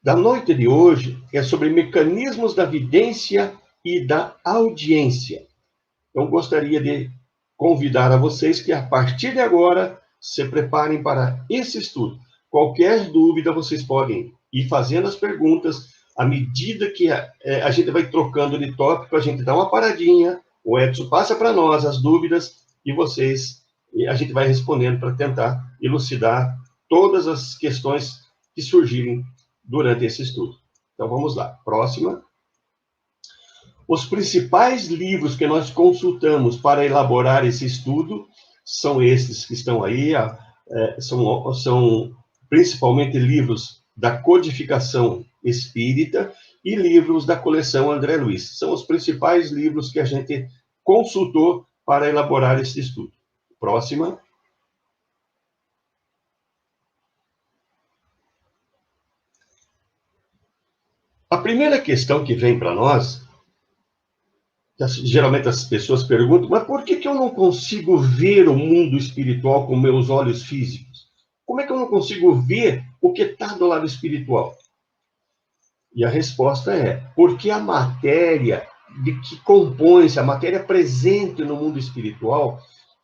da noite de hoje é sobre mecanismos da vidência e da audiência. Então, gostaria de convidar a vocês que, a partir de agora, se preparem para esse estudo. Qualquer dúvida, vocês podem ir fazendo as perguntas. À medida que a gente vai trocando de tópico, a gente dá uma paradinha, o Edson passa para nós as dúvidas e a gente vai respondendo para tentar elucidar todas as questões que surgirem durante esse estudo. Então, vamos lá. Próxima. Os principais livros que nós consultamos para elaborar esse estudo são esses que estão aí, são principalmente livros da codificação espírita e livros da coleção André Luiz. São os principais livros que a gente consultou para elaborar esse estudo. Próxima. A primeira questão que vem para nós, geralmente as pessoas perguntam, mas por que eu não consigo ver o mundo espiritual com meus olhos físicos? Como é que eu não consigo ver o que está do lado espiritual? E a resposta é, porque a matéria que compõe-se, a matéria presente no mundo espiritual,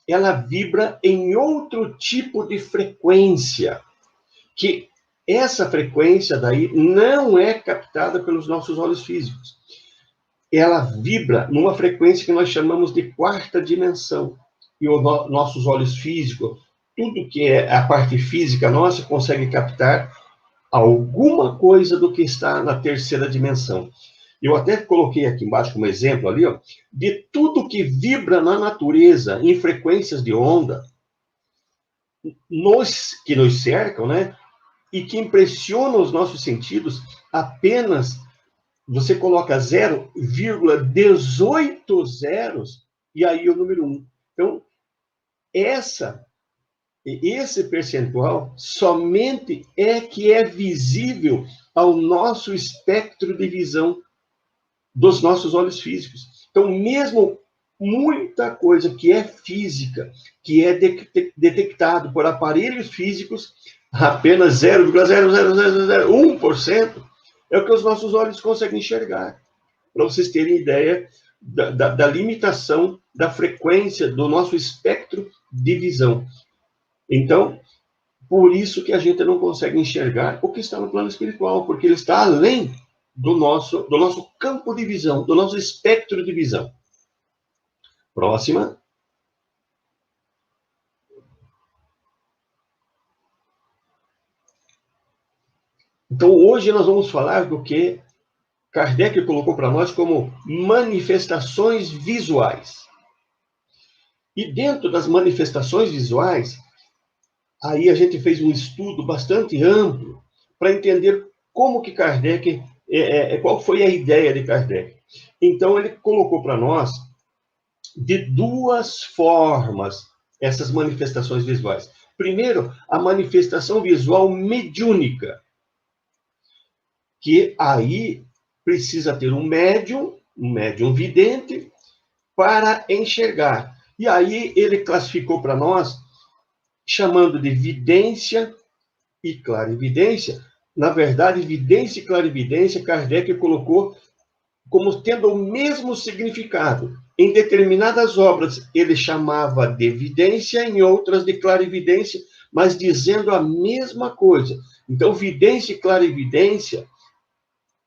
ela vibra em outro tipo de frequência, que essa frequência daí não é captada pelos nossos olhos físicos. Ela vibra numa frequência que nós chamamos de quarta dimensão. E os nossos olhos físicos, tudo que é a parte física nossa, consegue captar alguma coisa do que está na terceira dimensão. Eu até coloquei aqui embaixo como exemplo ali, ó, de tudo que vibra na natureza em frequências de onda, que nos cercam, né? E que impressiona os nossos sentidos, apenas você coloca 0,18 zeros e aí o número 1. Então, esse percentual somente é que é visível ao nosso espectro de visão dos nossos olhos físicos. Então, mesmo muita coisa que é física, que é detectado por aparelhos físicos, apenas 0,00001% é o que os nossos olhos conseguem enxergar. Para vocês terem ideia da limitação da frequência do nosso espectro de visão. Então, por isso que a gente não consegue enxergar o que está no plano espiritual, porque ele está além do nosso campo de visão, do nosso espectro de visão. Próxima. Então, hoje nós vamos falar do que Kardec colocou para nós como manifestações visuais. E dentro das manifestações visuais, aí a gente fez um estudo bastante amplo para entender como que Kardec, qual foi a ideia de Kardec. Então, ele colocou para nós de duas formas essas manifestações visuais. Primeiro, a manifestação visual mediúnica, que aí precisa ter um médium vidente, para enxergar. E aí ele classificou para nós, chamando de vidência e clarividência. Na verdade, vidência e clarividência, Kardec colocou como tendo o mesmo significado. Em determinadas obras, ele chamava de vidência, em outras de clarividência, mas dizendo a mesma coisa. Então, vidência e clarividência,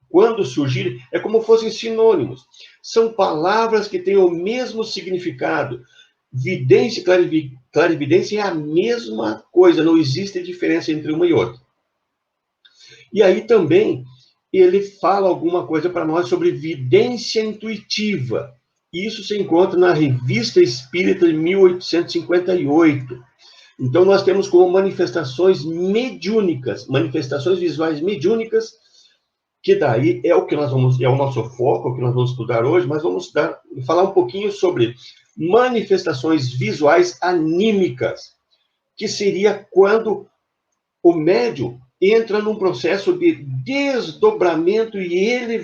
quando surgirem, é como fossem sinônimos. São palavras que têm o mesmo significado. Vidência e clarividência é a mesma coisa, não existe diferença entre uma e outra. E aí também ele fala alguma coisa para nós sobre vidência intuitiva. Isso se encontra na Revista Espírita de 1858. Então nós temos como manifestações mediúnicas, manifestações visuais mediúnicas, que daí é o que nós vamos, é o nosso foco, o que nós vamos estudar hoje, mas vamos falar um pouquinho sobre manifestações visuais anímicas, que seria quando o médium entra num processo de desdobramento e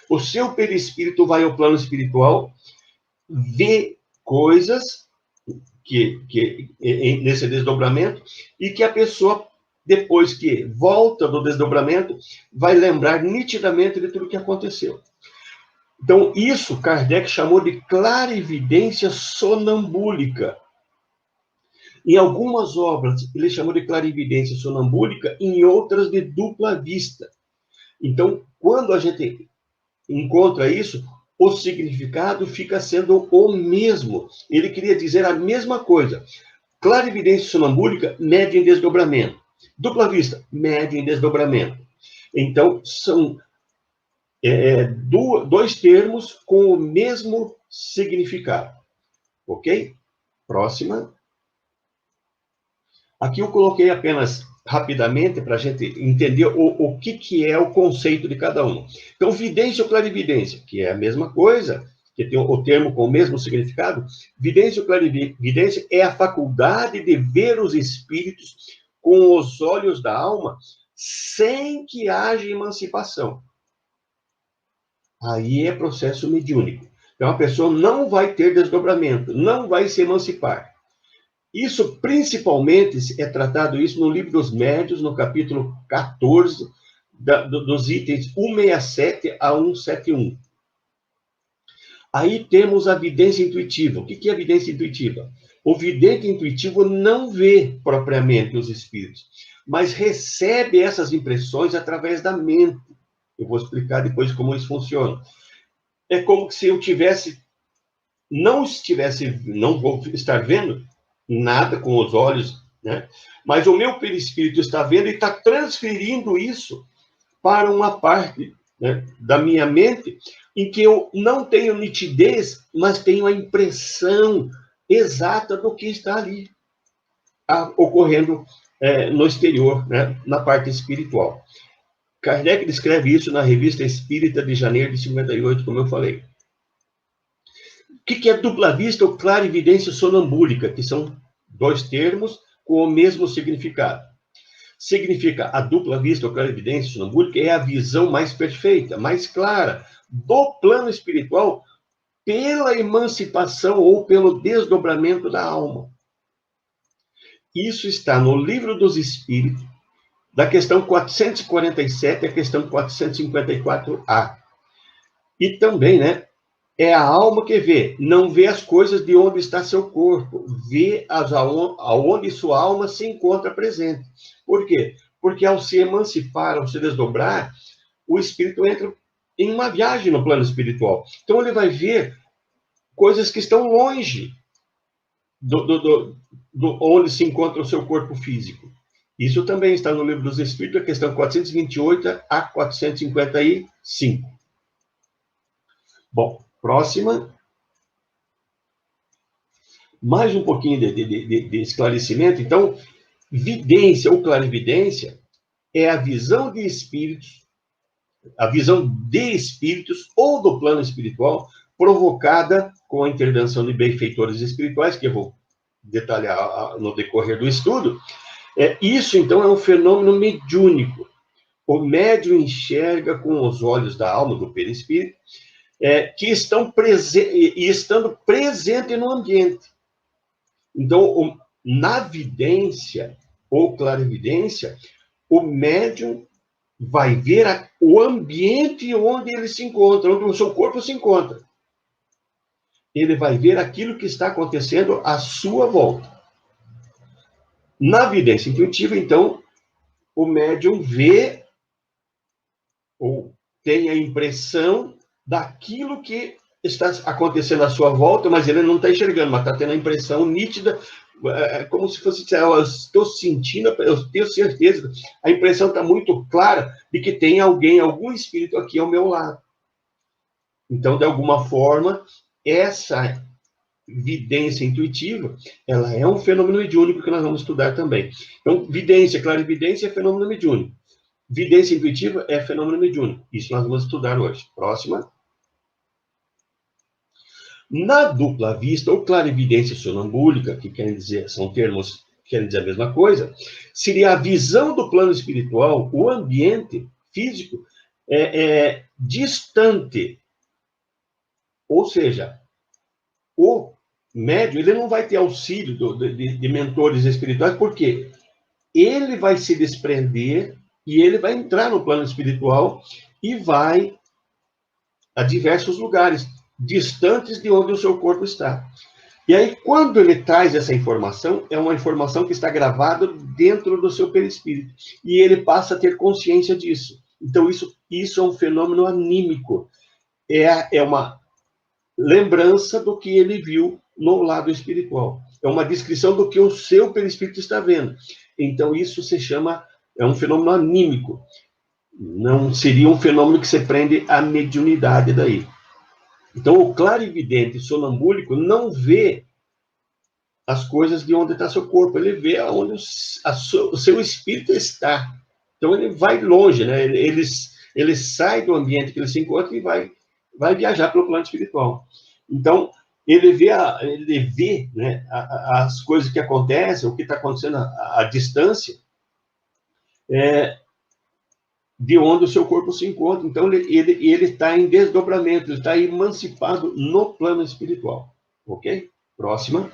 o seu perispírito vai ao plano espiritual, vê coisas nesse desdobramento e que a pessoa depois que volta do desdobramento, vai lembrar nitidamente de tudo que aconteceu. Então, isso Kardec chamou de clarividência sonambúlica. Em algumas obras, ele chamou de clarividência sonambúlica, em outras de dupla vista. Então, quando a gente encontra isso, o significado fica sendo o mesmo. Ele queria dizer a mesma coisa. Clarividência sonambúlica, média em desdobramento. Dupla vista, média em desdobramento. Então, são dois termos com o mesmo significado. Ok? Próxima. Aqui eu coloquei apenas rapidamente para a gente entender o que é o conceito de cada um. Então, vidência ou clarividência, que é a mesma coisa, que tem o termo com o mesmo significado. Vidência ou clarividência é a faculdade de ver os espíritos com os olhos da alma sem que haja emancipação. Aí é processo mediúnico. Então, a pessoa não vai ter desdobramento, não vai se emancipar. Isso, principalmente, é tratado isso no Livro dos Médiuns, no capítulo 14, dos itens 167 a 171. Aí temos a vidência intuitiva. O que é a vidência intuitiva? O vidente intuitivo não vê propriamente os espíritos, mas recebe essas impressões através da mente. Eu vou explicar depois como isso funciona. É como se eu não vou estar vendo nada com os olhos, né? Mas o meu perispírito está vendo e está transferindo isso para uma parte, né, da minha mente em que eu não tenho nitidez, mas tenho a impressão exata do que está ali ocorrendo no exterior, né, na parte espiritual. Kardec descreve isso na Revista Espírita de janeiro de 58, como eu falei. O que é dupla vista ou clarividência sonambúlica, que são dois termos com o mesmo significado? Significa a dupla vista ou clarividência sonambúlica é a visão mais perfeita, mais clara do plano espiritual pela emancipação ou pelo desdobramento da alma. Isso está no Livro dos Espíritos, da questão 447 à questão 454A. E também, né, é a alma que vê, não vê as coisas de onde está seu corpo, vê aonde sua alma se encontra presente. Por quê? Porque ao se emancipar, ao se desdobrar, o espírito entra em uma viagem no plano espiritual. Então ele vai ver coisas que estão longe do onde se encontra o seu corpo físico. Isso também está no Livro dos Espíritos, a questão 428 a 455. Bom, próxima. Mais um pouquinho de esclarecimento. Então, vidência ou clarividência é a visão de espíritos, ou do plano espiritual, provocada com a intervenção de benfeitores espirituais, que eu vou detalhar no decorrer do estudo. Isso, então, é um fenômeno mediúnico. O médium enxerga com os olhos da alma, do perispírito, que estando presente no ambiente. Então, na vidência ou clarividência, o médium vai ver o ambiente onde ele se encontra, onde o seu corpo se encontra. Ele vai ver aquilo que está acontecendo à sua volta. Na vidência intuitiva, então, o médium vê ou tem a impressão daquilo que está acontecendo à sua volta, mas ele não está enxergando, mas está tendo a impressão nítida, como se fosse, eu estou sentindo, eu tenho certeza, a impressão está muito clara de que tem alguém, algum espírito aqui ao meu lado. Então, de alguma forma, essa vidência intuitiva, ela é um fenômeno mediúnico que nós vamos estudar também. Então, vidência, clarividência é fenômeno mediúnico. Vidência intuitiva é fenômeno mediúnico. Isso nós vamos estudar hoje. Próxima. Na dupla vista, ou clarividência sonambúlica, que querem dizer, são termos que querem dizer a mesma coisa, seria a visão do plano espiritual, o ambiente físico, distante. Ou seja, o médium ele não vai ter auxílio de mentores espirituais, por quê? ele vai se desprender e ele vai entrar no plano espiritual e vai a diversos lugares, distantes de onde o seu corpo está. E aí, quando ele traz essa informação, é uma informação que está gravada dentro do seu perispírito. E ele passa a ter consciência disso. Então, isso é um fenômeno anímico. É uma lembrança do que ele viu no lado espiritual. É uma descrição do que o seu perispírito está vendo. Então, isso se chama, é um fenômeno anímico. Não seria um fenômeno que se prende à mediunidade daí. Então, o clarividente sonambúlico não vê as coisas de onde está seu corpo, ele vê onde o seu espírito está. Então, ele vai longe, né? Ele sai do ambiente que ele se encontra e vai viajar pelo plano espiritual. Então, ele vê, né, as coisas que acontecem, o que está acontecendo à distância, de onde o seu corpo se encontra. Então, ele está em desdobramento, ele está emancipado no plano espiritual. Ok? Próxima.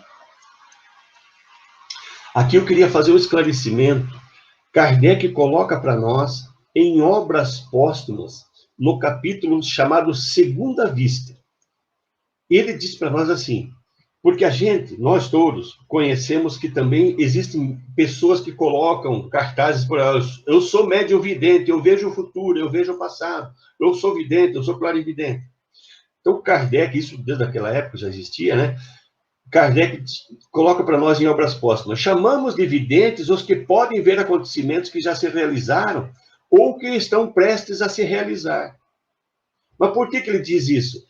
Aqui eu queria fazer um esclarecimento. Kardec coloca para nós, em Obras Póstumas, no capítulo chamado Segunda Vista. Ele diz para nós assim, porque nós todos, conhecemos que também existem pessoas que colocam cartazes por elas. Eu sou médium vidente, eu vejo o futuro, eu vejo o passado. Eu sou vidente, eu sou clarividente. Então, Kardec, isso desde aquela época já existia, né? Kardec coloca para nós em Obras Póstumas, chamamos de videntes os que podem ver acontecimentos que já se realizaram ou que estão prestes a se realizar. Mas por que ele diz isso?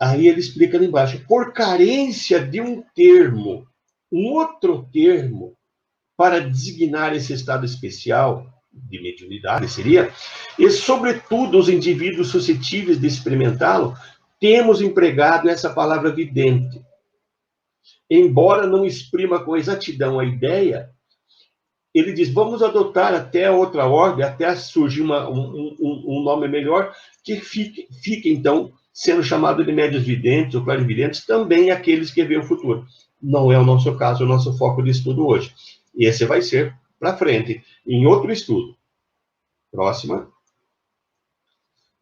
Aí ele explica ali embaixo, por carência de um termo, um outro termo, para designar esse estado especial de mediunidade, seria, e sobretudo os indivíduos suscetíveis de experimentá-lo, temos empregado essa palavra vidente. Embora não exprima com exatidão a ideia, ele diz, vamos adotar até outra ordem, até surgir um nome melhor, que fique, então, sendo chamado de médios videntes ou clarividentes, também aqueles que veem o futuro. Não é o nosso caso, o nosso foco de estudo hoje. E esse vai ser para frente, em outro estudo. Próxima.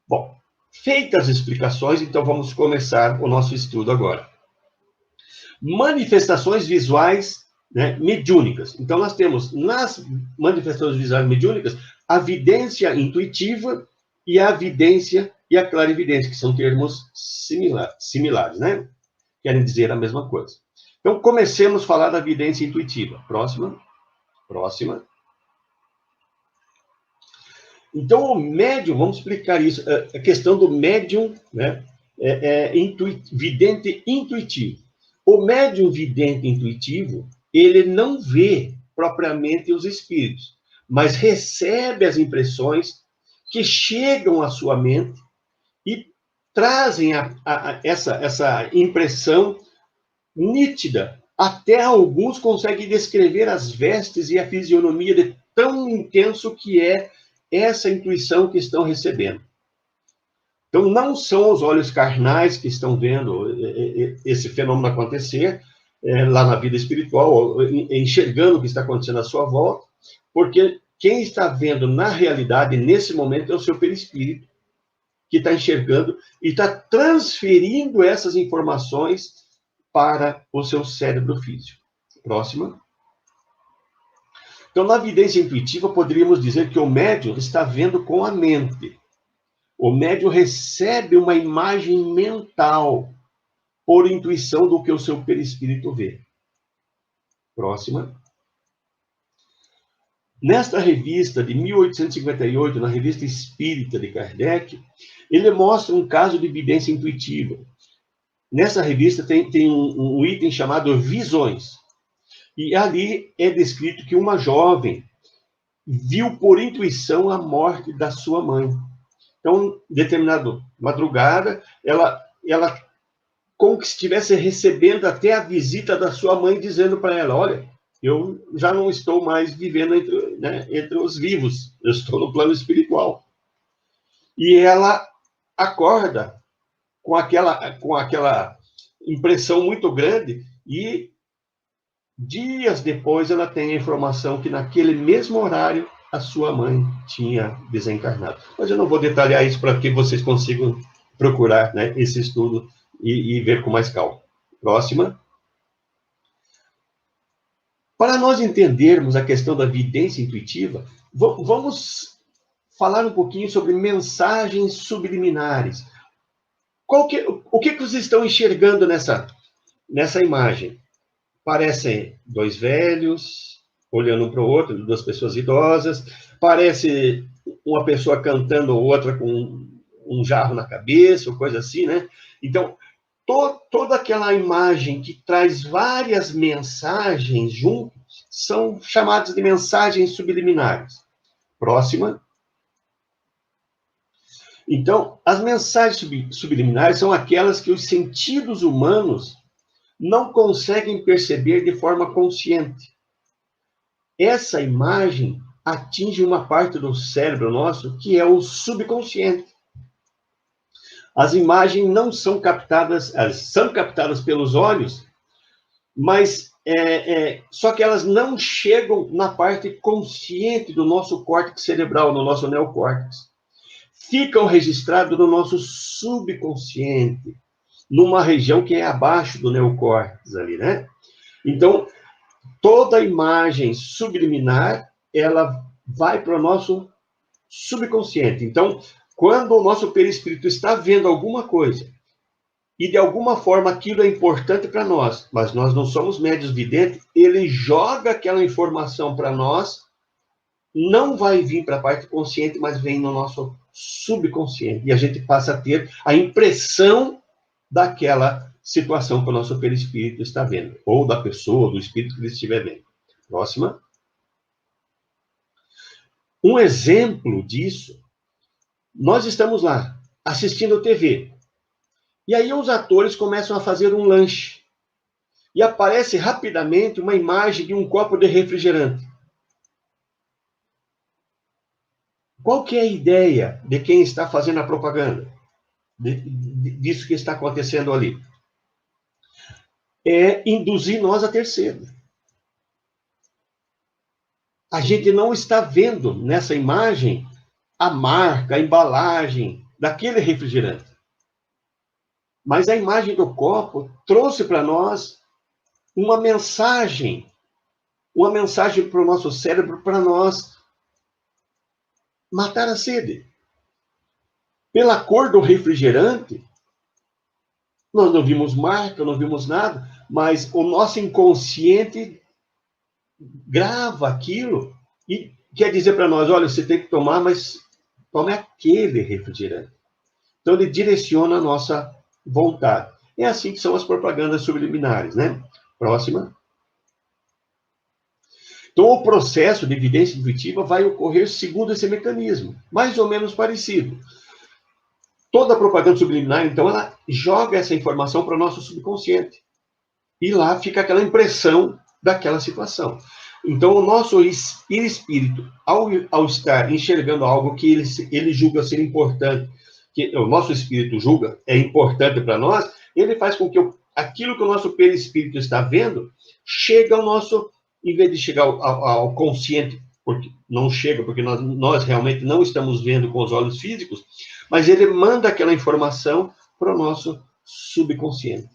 Bom, feitas as explicações, então vamos começar o nosso estudo agora. Manifestações visuais, né, mediúnicas. Então, nós temos nas manifestações visuais mediúnicas a vidência intuitiva e a vidência e a clarividência, que são termos similares, né? Querem dizer a mesma coisa. Então, comecemos a falar da vidência intuitiva. Próxima. Então, o médium, vamos explicar isso, a questão do médium, né, vidente intuitivo. O médium vidente intuitivo, ele não vê propriamente os espíritos, mas recebe as impressões que chegam à sua mente e trazem essa impressão nítida. Até alguns conseguem descrever as vestes e a fisionomia de tão intenso que é essa intuição que estão recebendo. Então, não são os olhos carnais que estão vendo esse fenômeno acontecer lá na vida espiritual, enxergando o que está acontecendo à sua volta, porque quem está vendo na realidade, nesse momento, é o seu perispírito, que está enxergando e está transferindo essas informações para o seu cérebro físico. Próxima. Então, na vidência intuitiva, poderíamos dizer que o médium está vendo com a mente. O médium recebe uma imagem mental por intuição do que o seu perispírito vê. Próxima. Nesta revista de 1858, na Revista Espírita de Kardec, ele mostra um caso de vidência intuitiva. Nessa revista tem um item chamado Visões. E ali é descrito que uma jovem viu por intuição a morte da sua mãe. Então, determinada madrugada, ela como se estivesse recebendo até a visita da sua mãe, dizendo para ela, olha, eu já não estou mais vivendo entre os vivos, eu estou no plano espiritual. E ela acorda com aquela impressão muito grande e Dias depois, ela tem a informação que naquele mesmo horário a sua mãe tinha desencarnado. Mas eu não vou detalhar isso para que vocês consigam procurar, né, esse estudo e ver com mais calma. Próxima. Para nós entendermos a questão da vidência intuitiva, vamos falar um pouquinho sobre mensagens subliminares. O que vocês estão enxergando nessa imagem? Parecem dois velhos, olhando um para o outro, duas pessoas idosas. Parece uma pessoa cantando, outra com um jarro na cabeça, ou coisa assim, né? Então, toda aquela imagem que traz várias mensagens juntos são chamadas de mensagens subliminares. Próxima. Então, as mensagens subliminares são aquelas que os sentidos humanos não conseguem perceber de forma consciente. Essa imagem atinge uma parte do cérebro nosso que é o subconsciente. As imagens não são captadas, elas são captadas pelos olhos, mas só que elas não chegam na parte consciente do nosso córtex cerebral, no nosso neocórtex. Ficam registrados no nosso subconsciente, numa região que é abaixo do neocórtex ali, né? Então, toda imagem subliminar, ela vai para o nosso subconsciente. Então, quando o nosso perispírito está vendo alguma coisa, e de alguma forma aquilo é importante para nós, mas nós não somos médios videntes, ele joga aquela informação para nós, não vai vir para a parte consciente, mas vem no nosso subconsciente. E a gente passa a ter a impressão daquela situação que o nosso perispírito está vendo, ou da pessoa, do espírito que ele estiver vendo. Próxima. Um exemplo disso, nós estamos lá, assistindo TV, e aí os atores começam a fazer um lanche, e aparece rapidamente uma imagem de um copo de refrigerante. Qual que é a ideia de quem está fazendo a propaganda? Disso que está acontecendo ali? É induzir nós a ter sede. A gente não está vendo nessa imagem a marca, a embalagem daquele refrigerante. Mas a imagem do copo trouxe para nós uma mensagem para o nosso cérebro, para nós matar a sede. Pela cor do refrigerante, nós não vimos marca, não vimos nada, mas o nosso inconsciente grava aquilo e quer dizer para nós, olha, você tem que tomar, mas tome aquele refrigerante. Então, ele direciona a nossa vontade. É assim que são as propagandas subliminares, né? Próxima. Então, o processo de evidência intuitiva vai ocorrer segundo esse mecanismo, mais ou menos parecido. Toda propaganda subliminar, então, ela joga essa informação para o nosso subconsciente. E lá fica aquela impressão daquela situação. Então, o nosso espírito, ao estar enxergando algo que ele julga ser importante, que o nosso espírito julga é importante para nós, ele faz com que aquilo que o nosso perispírito está vendo chegue ao nosso, em vez de chegar ao consciente, porque não chega, porque nós realmente não estamos vendo com os olhos físicos, mas ele manda aquela informação para o nosso subconsciente.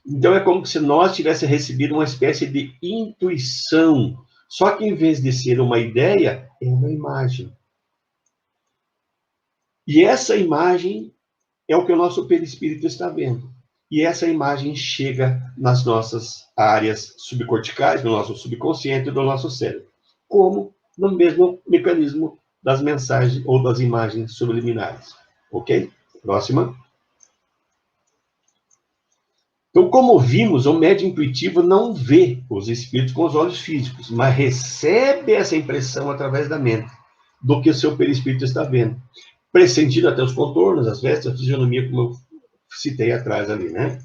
Então, é como se nós tivéssemos recebido uma espécie de intuição, só que em vez de ser uma ideia, é uma imagem. E essa imagem é o que o nosso perispírito está vendo. E essa imagem chega nas nossas áreas subcorticais, no nosso subconsciente e do nosso cérebro, como no mesmo mecanismo das mensagens ou das imagens subliminares. Ok? Próxima. Então, como vimos, o médium intuitivo não vê os espíritos com os olhos físicos, mas recebe essa impressão através da mente, do que o seu perispírito está vendo. Pressentindo até os contornos, as vestes, a fisionomia, como eu citei atrás ali, né?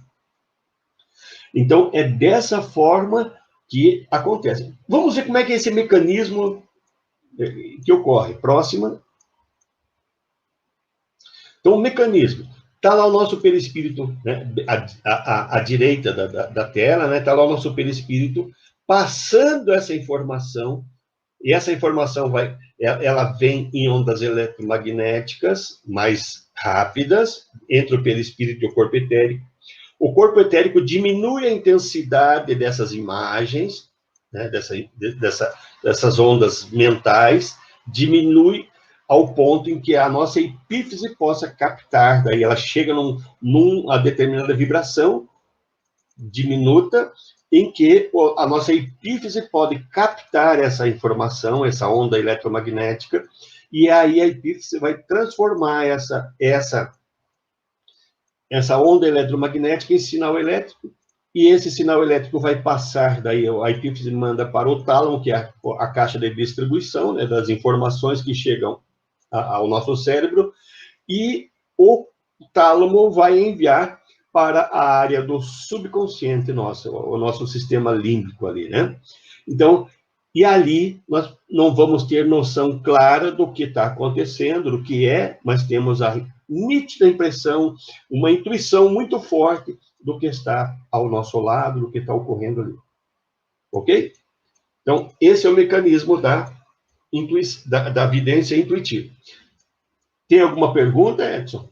Então, é dessa forma que acontece. Vamos ver como é que é esse mecanismo que ocorre. Próxima. Então, o mecanismo. Está lá o nosso perispírito, né? À direita da tela, né? Está lá o nosso perispírito passando essa informação, e essa informação ela vem em ondas eletromagnéticas mais rápidas, entra pelo perispírito e o corpo etérico. O corpo etérico diminui a intensidade dessas imagens, né, dessas ondas mentais, diminui ao ponto em que a nossa epífise possa captar, daí ela chega numa determinada vibração diminuta, em que a nossa epífise pode captar essa informação, essa onda eletromagnética, e aí a epífise vai transformar essa onda eletromagnética em sinal elétrico, e esse sinal elétrico vai passar, daí a epífise manda para o tálamo, que é a caixa de distribuição, né, das informações que chegam ao nosso cérebro, e o tálamo vai enviar para a área do subconsciente nosso, o nosso sistema límbico ali, né? Então, e ali nós não vamos ter noção clara do que está acontecendo, do que é, mas temos a nítida impressão, uma intuição muito forte do que está ao nosso lado, do que está ocorrendo ali. Ok? Então, esse é o mecanismo da vidência intuitiva. Tem alguma pergunta, Edson?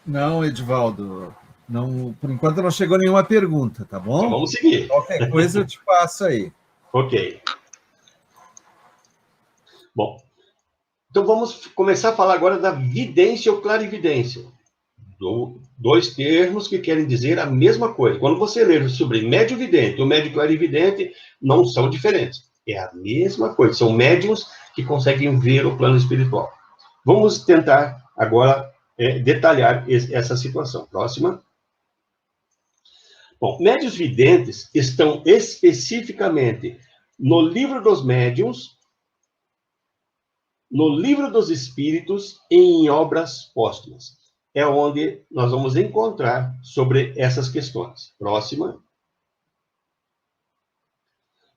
Não, Edivaldo. Não, por enquanto não chegou nenhuma pergunta, tá bom? Então vamos seguir. Qualquer coisa eu te passo aí. Ok. Bom, então vamos começar a falar agora da vidência ou clarividência. Dois termos que querem dizer a mesma coisa. Quando você ler sobre médio vidente ou médio clarividente, não são diferentes. É a mesma coisa. São médiums que conseguem ver o plano espiritual. Vamos tentar agora detalhar essa situação. Próxima. Bom, médios videntes estão especificamente no livro dos médiuns, no livro dos espíritos e em obras póstumas. É onde nós vamos encontrar sobre essas questões. Próxima.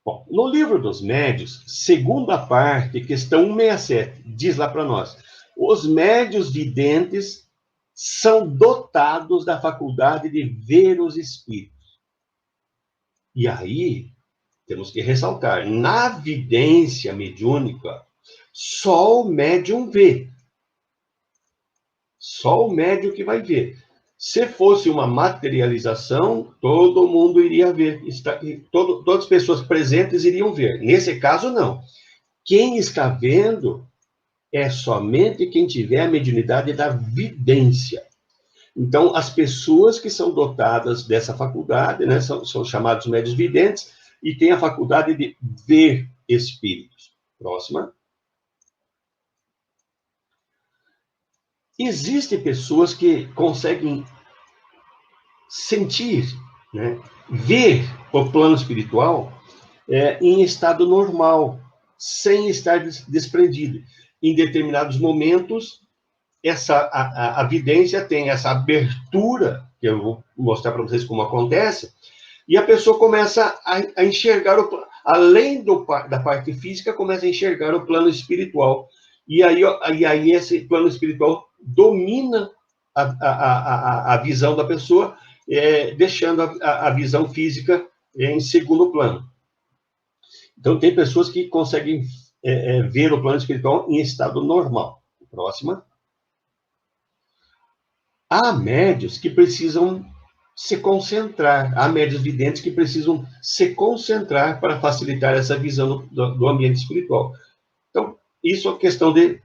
Bom, no livro dos médiuns, segunda parte, questão 167, diz lá para nós: os médiuns videntes são dotados da faculdade de ver os espíritos. E aí, temos que ressaltar, na vidência mediúnica, só o médium vê. Só o médium que vai ver. Se fosse uma materialização, todo mundo iria ver. Todas as pessoas presentes iriam ver. Nesse caso, não. Quem está vendo é somente quem tiver a mediunidade da vidência. Então, as pessoas que são dotadas dessa faculdade, né, são chamados médiuns videntes, e têm a faculdade de ver espíritos. Próxima. Existem pessoas que conseguem sentir, né, ver o plano espiritual em estado normal, sem estar desprendido. Em determinados momentos, a vidência tem essa abertura, que eu vou mostrar para vocês como acontece, e a pessoa começa a enxergar, além da parte física, começa a enxergar o plano espiritual. E aí esse plano espiritual domina a visão da pessoa, deixando a visão física em segundo plano. Então, tem pessoas que conseguem ver o plano espiritual em estado normal. Próxima. Há médios que precisam se concentrar, há médios videntes que precisam se concentrar para facilitar essa visão do ambiente espiritual. Então, isso é questão de,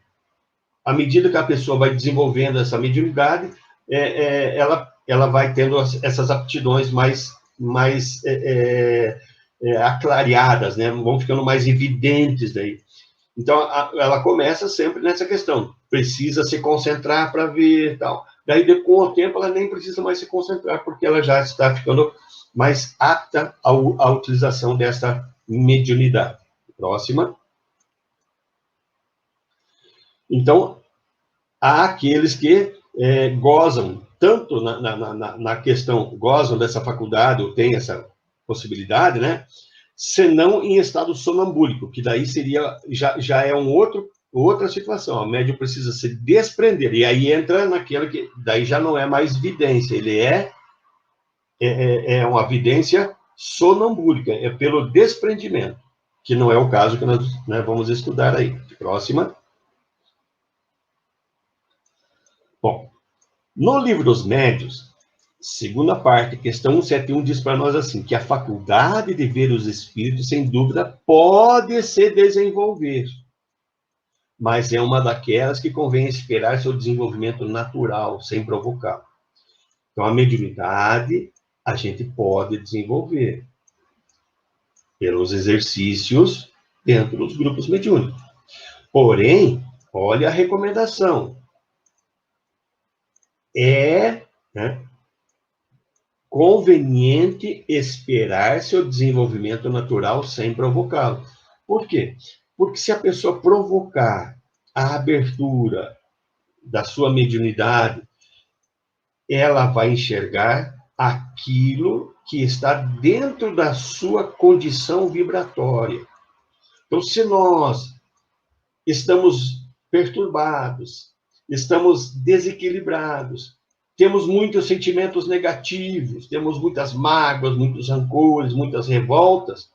à medida que a pessoa vai desenvolvendo essa mediunidade, ela vai tendo essas aptidões mais aclareadas, né? Vão ficando mais evidentes daí. Então, ela começa sempre nessa questão, precisa se concentrar para ver e tal. Daí, com o tempo, ela nem precisa mais se concentrar, porque ela já está ficando mais apta à utilização dessa mediunidade. Próxima. Então, há aqueles que gozam, tanto na questão, gozam dessa faculdade, ou têm essa possibilidade, né? Senão em estado sonambúlico, que daí seria, já é um outro outra situação. O médium precisa se desprender. E aí entra naquela que daí já não é mais vidência, ele é uma vidência sonambúlica, é pelo desprendimento, que não é o caso que nós, né, vamos estudar aí. Próxima. Bom, no livro dos médiuns, segunda parte, questão 171, diz para nós assim, que a faculdade de ver os espíritos, sem dúvida, pode se desenvolver, mas é uma daquelas que convém esperar seu desenvolvimento natural, sem provocar. Então, a mediunidade a gente pode desenvolver pelos exercícios dentro dos grupos mediúnicos. Porém, olha a recomendação. Né, conveniente esperar seu desenvolvimento natural sem provocá-lo. Por quê? Porque se a pessoa provocar a abertura da sua mediunidade, ela vai enxergar aquilo que está dentro da sua condição vibratória. Então, se nós estamos perturbados, estamos desequilibrados, temos muitos sentimentos negativos, temos muitas mágoas, muitos rancores, muitas revoltas,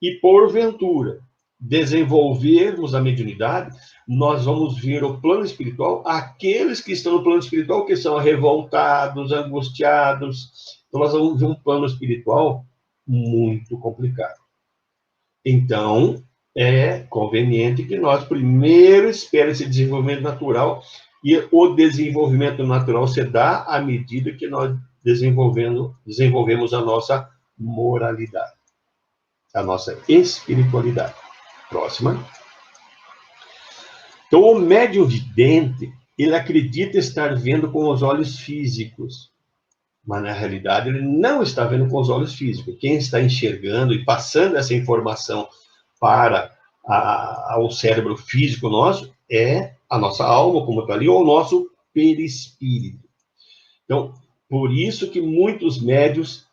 e porventura desenvolvermos a mediunidade, nós vamos ver o plano espiritual, aqueles que estão no plano espiritual, que são revoltados, angustiados. Então, nós vamos ver um plano espiritual muito complicado. Então, é conveniente que nós primeiro esperemos esse desenvolvimento natural, e o desenvolvimento natural se dá à medida que nós desenvolvemos a nossa moralidade, a nossa espiritualidade. Próxima. Então, o médium vidente, ele acredita estar vendo com os olhos físicos, mas na realidade ele não está vendo com os olhos físicos. Quem está enxergando e passando essa informação para o cérebro físico nosso é a nossa alma, como está ali, ou o nosso perispírito. Então, por isso que muitos médios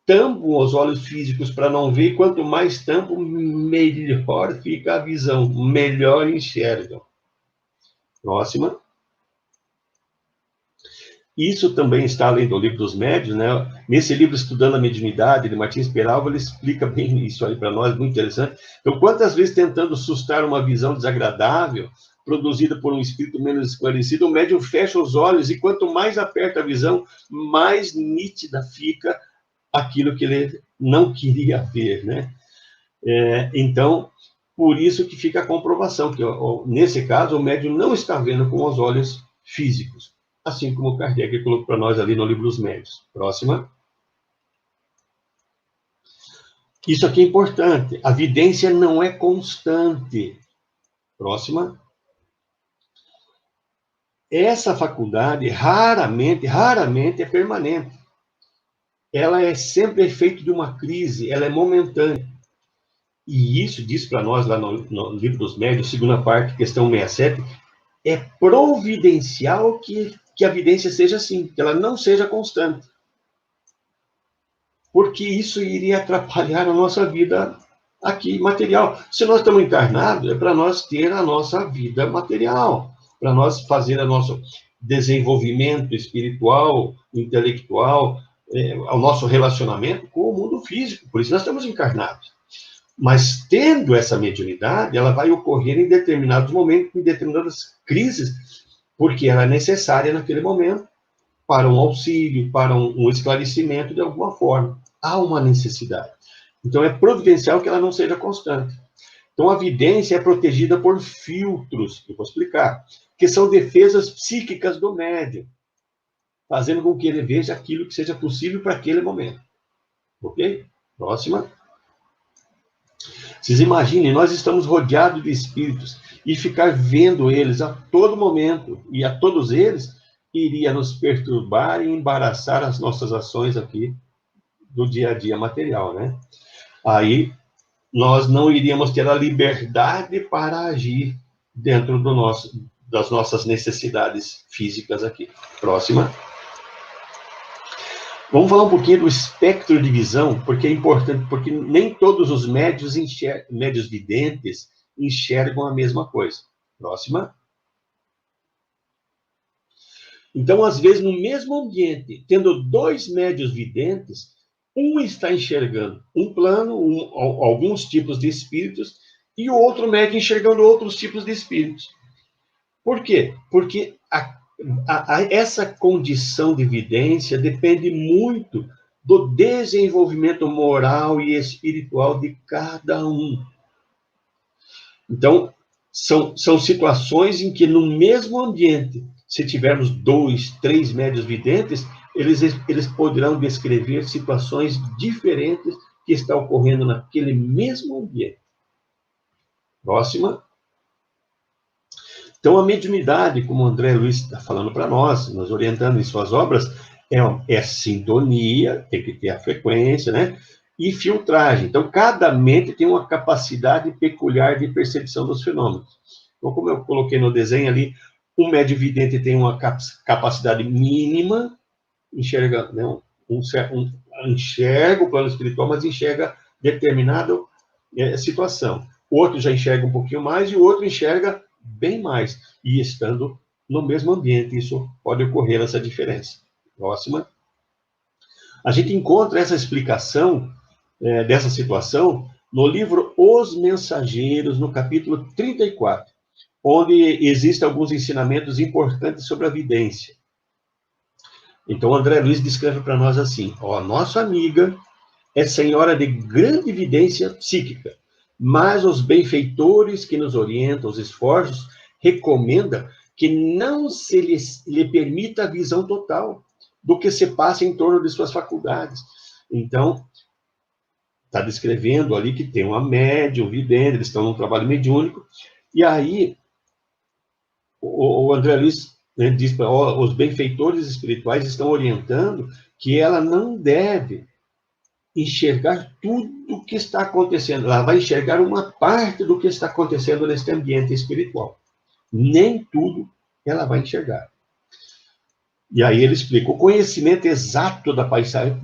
tampam os olhos físicos para não ver, e quanto mais tampam, melhor fica a visão, melhor enxergam. Próxima. Isso também está além do livro dos médios, né? Nesse livro Estudando a Mediunidade, de Martins Peralva, ele explica bem isso aí para nós, muito interessante. Então, quantas vezes tentando sustar uma visão desagradável, produzida por um espírito menos esclarecido, o médium fecha os olhos e quanto mais aperta a visão, mais nítida fica aquilo que ele não queria ver, né? Então, por isso que fica a comprovação, que nesse caso o médium não está vendo com os olhos físicos, assim como o Kardec colocou para nós ali no livro dos médios. Próxima. Isso aqui é importante. A vidência não é constante. Próxima. Essa faculdade raramente é permanente. Ela é sempre efeito de uma crise, ela é momentânea. E isso diz para nós lá no livro dos médios, segunda parte, questão 67, é providencial que a vidência seja assim, que ela não seja constante. Porque isso iria atrapalhar a nossa vida aqui, material. Se nós estamos encarnados, é para nós ter a nossa vida material, para nós fazer o nosso desenvolvimento espiritual, intelectual, o nosso relacionamento com o mundo físico. Por isso nós estamos encarnados. Mas tendo essa mediunidade, ela vai ocorrer em determinados momentos, em determinadas crises, porque ela é necessária naquele momento para um auxílio, para um esclarecimento de alguma forma. Há uma necessidade. Então, é providencial que ela não seja constante. Então, a vidência é protegida por filtros, que eu vou explicar, que são defesas psíquicas do médium, fazendo com que ele veja aquilo que seja possível para aquele momento. Ok? Próxima. Vocês imaginem, nós estamos rodeados de espíritos e ficar vendo eles a todo momento, e a todos eles, iria nos perturbar e embaraçar as nossas ações aqui do dia a dia material, né? Aí, nós não iríamos ter a liberdade para agir dentro das nossas necessidades físicas aqui. Próxima. Vamos falar um pouquinho do espectro de visão, porque é importante, porque nem todos os médios videntes enxergam a mesma coisa. Próxima. Então, às vezes, no mesmo ambiente, tendo dois médios videntes, um está enxergando um plano, alguns tipos de espíritos, e o outro médio enxergando outros tipos de espíritos. Por quê? Porque essa condição de vidência depende muito do desenvolvimento moral e espiritual de cada um. Então, são situações em que, no mesmo ambiente, se tivermos 2, 3 médios videntes, eles poderão descrever situações diferentes que estão ocorrendo naquele mesmo ambiente. Próxima. Então, a mediunidade, como o André Luiz está falando para nós, nos orientando em suas obras, é sintonia, tem que ter a frequência, né? E filtragem. Então, cada mente tem uma capacidade peculiar de percepção dos fenômenos. Então, como eu coloquei no desenho ali, o médio vidente tem uma capacidade mínima, enxerga, né, enxerga o plano espiritual, mas enxerga determinada situação. O outro já enxerga um pouquinho mais e o outro enxerga bem mais, e estando no mesmo ambiente, isso pode ocorrer, essa diferença. Próxima. A gente encontra essa explicação dessa situação no livro Os Mensageiros, no capítulo 34, onde existem alguns ensinamentos importantes sobre a vidência. Então, André Luiz descreve para nós assim: nossa amiga é senhora de grande vidência psíquica, mas os benfeitores que nos orientam, os esforços, recomenda que não se lhe permita a visão total do que se passa em torno de suas faculdades. Então, está descrevendo ali que tem uma médium, vidente, eles estão num trabalho mediúnico, e aí o André Luiz, né, diz para os benfeitores espirituais estão orientando que ela não deve enxergar tudo o que está acontecendo. Ela vai enxergar uma parte do que está acontecendo nesse ambiente espiritual. Nem tudo ela vai enxergar. E aí ele explica: o conhecimento exato da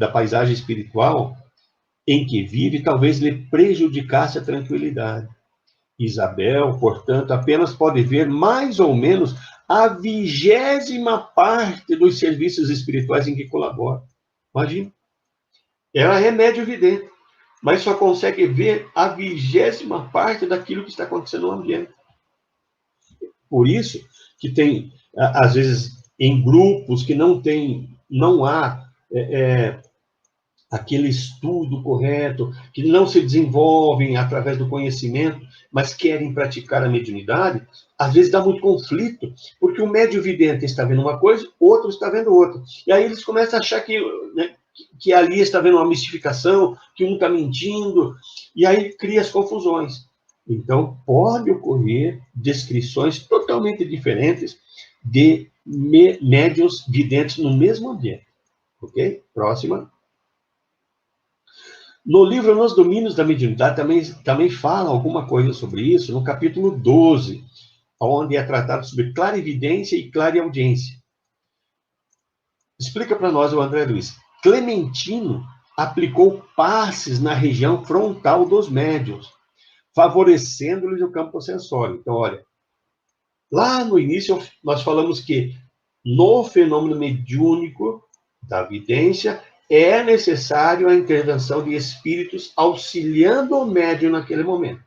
paisagem espiritual em que vive talvez lhe prejudicasse a tranquilidade. Isabel, portanto, apenas pode ver mais ou menos a 20ª parte dos serviços espirituais em que colabora. Imagina. Ela é médio vidente, mas só consegue ver a 20ª parte daquilo que está acontecendo no ambiente. Por isso que tem, às vezes, em grupos que não há aquele estudo correto, que não se desenvolvem através do conhecimento, mas querem praticar a mediunidade, às vezes dá muito conflito, porque o médio vidente está vendo uma coisa, o outro está vendo outra. E aí eles começam a achar que ali está vendo uma mistificação, que um está mentindo, e aí cria as confusões. Então, pode ocorrer descrições totalmente diferentes de médiuns videntes no mesmo ambiente. Ok? Próxima. No livro Nos Domínios da Mediunidade também fala alguma coisa sobre isso, no capítulo 12, onde é tratado sobre clarividência e clareaudiência. Explica para nós o André Luiz. Clementino aplicou passes na região frontal dos médiuns, favorecendo-lhes o campo sensório. Então, olha, lá no início nós falamos que no fenômeno mediúnico da vidência é necessário a intervenção de espíritos auxiliando o médium naquele momento.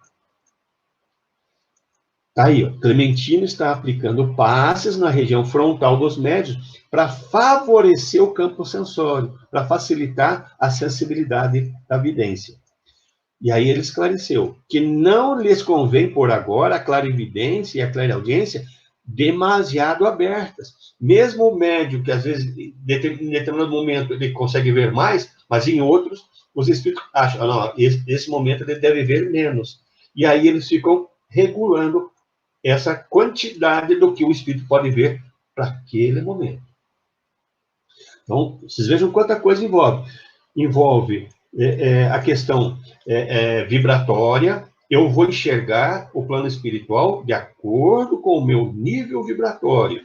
Aí, Clementino está aplicando passes na região frontal dos médiuns para favorecer o campo sensório, para facilitar a sensibilidade da vidência. E aí ele esclareceu que não lhes convém, por agora, a clarividência e a clareaudiência demasiado abertas. Mesmo o médium, que às vezes, em determinado momento, ele consegue ver mais, mas em outros, os espíritos acham, não, esse momento ele deve ver menos. E aí eles ficam regulando essa quantidade do que o espírito pode ver para aquele momento. Então, vocês vejam quanta coisa envolve. Envolve a questão vibratória. Eu vou enxergar o plano espiritual de acordo com o meu nível vibratório.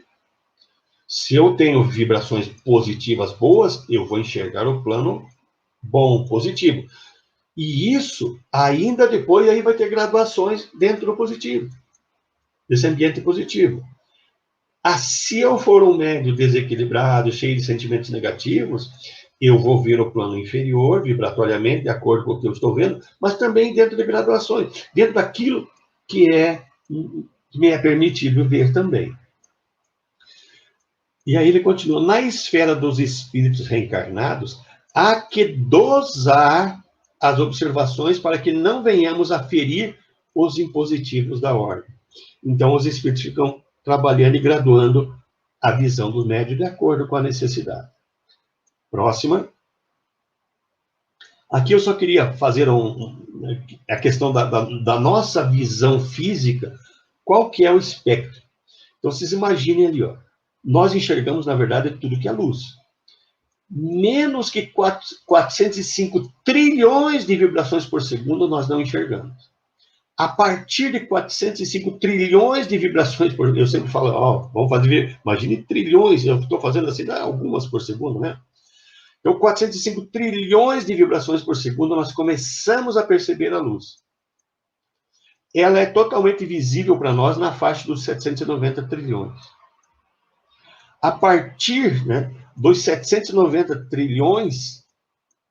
Se eu tenho vibrações positivas boas, eu vou enxergar o plano bom, positivo. E isso, ainda depois, aí vai ter graduações dentro do positivo. desse ambiente positivo. Se eu for um médium desequilibrado, cheio de sentimentos negativos, eu vou ver o plano inferior, vibratoriamente, de acordo com o que eu estou vendo, mas também dentro de graduações, dentro daquilo que me é permitido ver também. E aí ele continua, na esfera dos espíritos reencarnados, há que dosar as observações para que não venhamos a ferir os impositivos da ordem. Então, os espíritos ficam trabalhando e graduando a visão do médium de acordo com a necessidade. Próxima. Aqui eu só queria fazer a questão da nossa visão física, qual que é o espectro. Então, vocês imaginem ali, ó, nós enxergamos, na verdade, tudo que é luz. Menos que 405 trilhões de vibrações por segundo nós não enxergamos. A partir de 405 trilhões de vibrações por segundo, eu sempre falo, ó, vamos fazer, imagine trilhões, eu estou fazendo assim, algumas por segundo, né? Então, 405 trilhões de vibrações por segundo, nós começamos a perceber a luz. Ela é totalmente visível para nós na faixa dos 790 trilhões. A partir, né, dos 790 trilhões,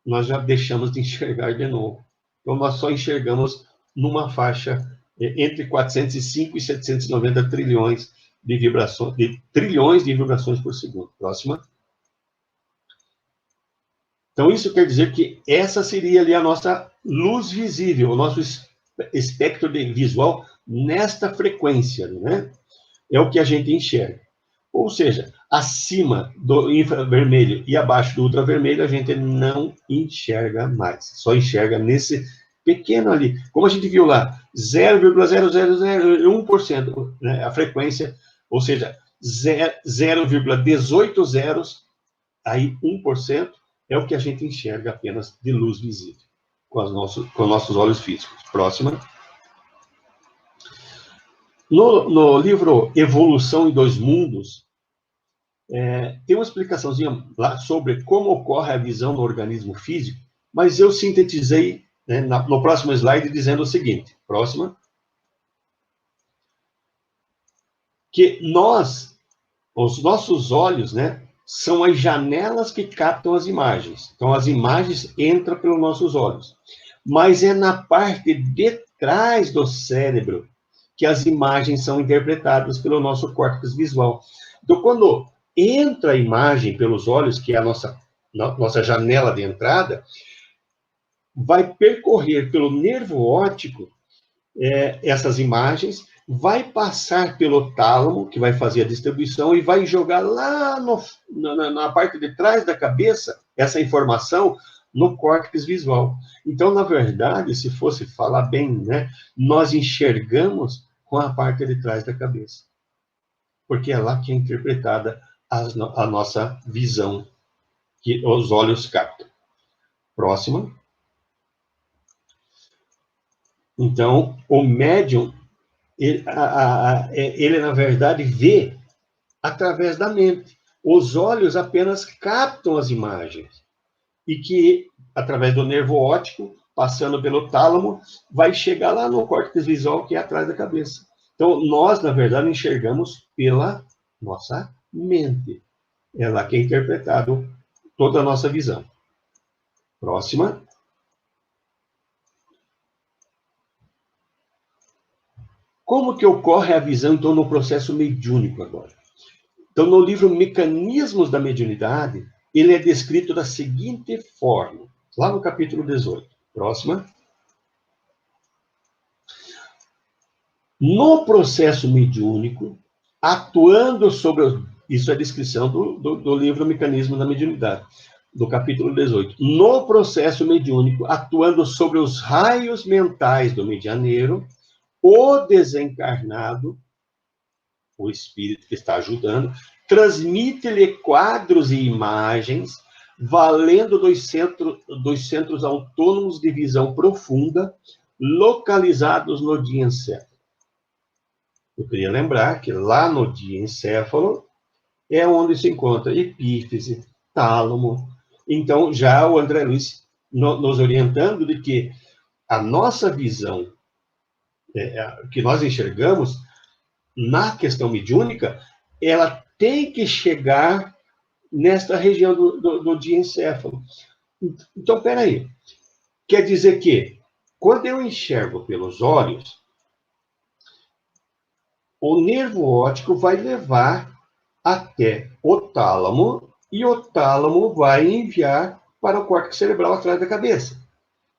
nós já deixamos de enxergar de novo. Então, nós só enxergamos numa faixa entre 405 e 790 trilhões de vibrações por segundo. Próxima. Então, isso quer dizer que essa seria ali a nossa luz visível, o nosso espectro visual nesta frequência, né? É o que a gente enxerga. Ou seja, acima do infravermelho e abaixo do ultravermelho, a gente não enxerga mais. Só enxerga nesse pequeno ali. Como a gente viu lá, 0,0001%, né, a frequência, ou seja, 0,18 zeros, aí 1%, é o que a gente enxerga apenas de luz visível, com nossos olhos físicos. Próxima. No livro Evolução em Dois Mundos, tem uma explicaçãozinha lá sobre como ocorre a visão no organismo físico, mas eu sintetizei, né, no próximo slide dizendo o seguinte, próxima, que os nossos olhos, né, são as janelas que captam as imagens. Então, as imagens entram pelos nossos olhos. Mas é na parte de trás do cérebro que as imagens são interpretadas pelo nosso córtex visual. Então, quando entra a imagem pelos olhos, que é a nossa janela de entrada, vai percorrer pelo nervo óptico essas imagens, vai passar pelo tálamo, que vai fazer a distribuição, e vai jogar lá na parte de trás da cabeça essa informação no córtex visual. Então, na verdade, se fosse falar bem, né, nós enxergamos com a parte de trás da cabeça. Porque é lá que é interpretada a nossa visão, que os olhos captam. Próxima. Então, o médium, ele, na verdade, vê através da mente. Os olhos apenas captam as imagens. E que, através do nervo óptico, passando pelo tálamo, vai chegar lá no córtex visual, que é atrás da cabeça. Então, nós, na verdade, enxergamos pela nossa mente. É lá que é interpretado toda a nossa visão. Próxima. Como que ocorre a visão, então, no processo mediúnico agora? Então, no livro Mecanismos da Mediunidade, ele é descrito da seguinte forma, lá no capítulo 18. Próxima. No processo mediúnico, atuando sobre... Isso é a descrição do livro Mecanismos da Mediunidade, do capítulo 18. No processo mediúnico, atuando sobre os raios mentais do medianeiro, o desencarnado, o espírito que está ajudando, transmite-lhe quadros e imagens, valendo dos centros autônomos de visão profunda, localizados no diencéfalo. Eu queria lembrar que lá no diencéfalo é onde se encontra epífise, tálamo. Então, já o André Luiz nos orientando de que a nossa visão, que nós enxergamos, na questão mediúnica, ela tem que chegar nesta região do diencéfalo. Então, peraí. Quer dizer que, quando eu enxergo pelos olhos, o nervo óptico vai levar até o tálamo, e o tálamo vai enviar para o córtex cerebral atrás da cabeça.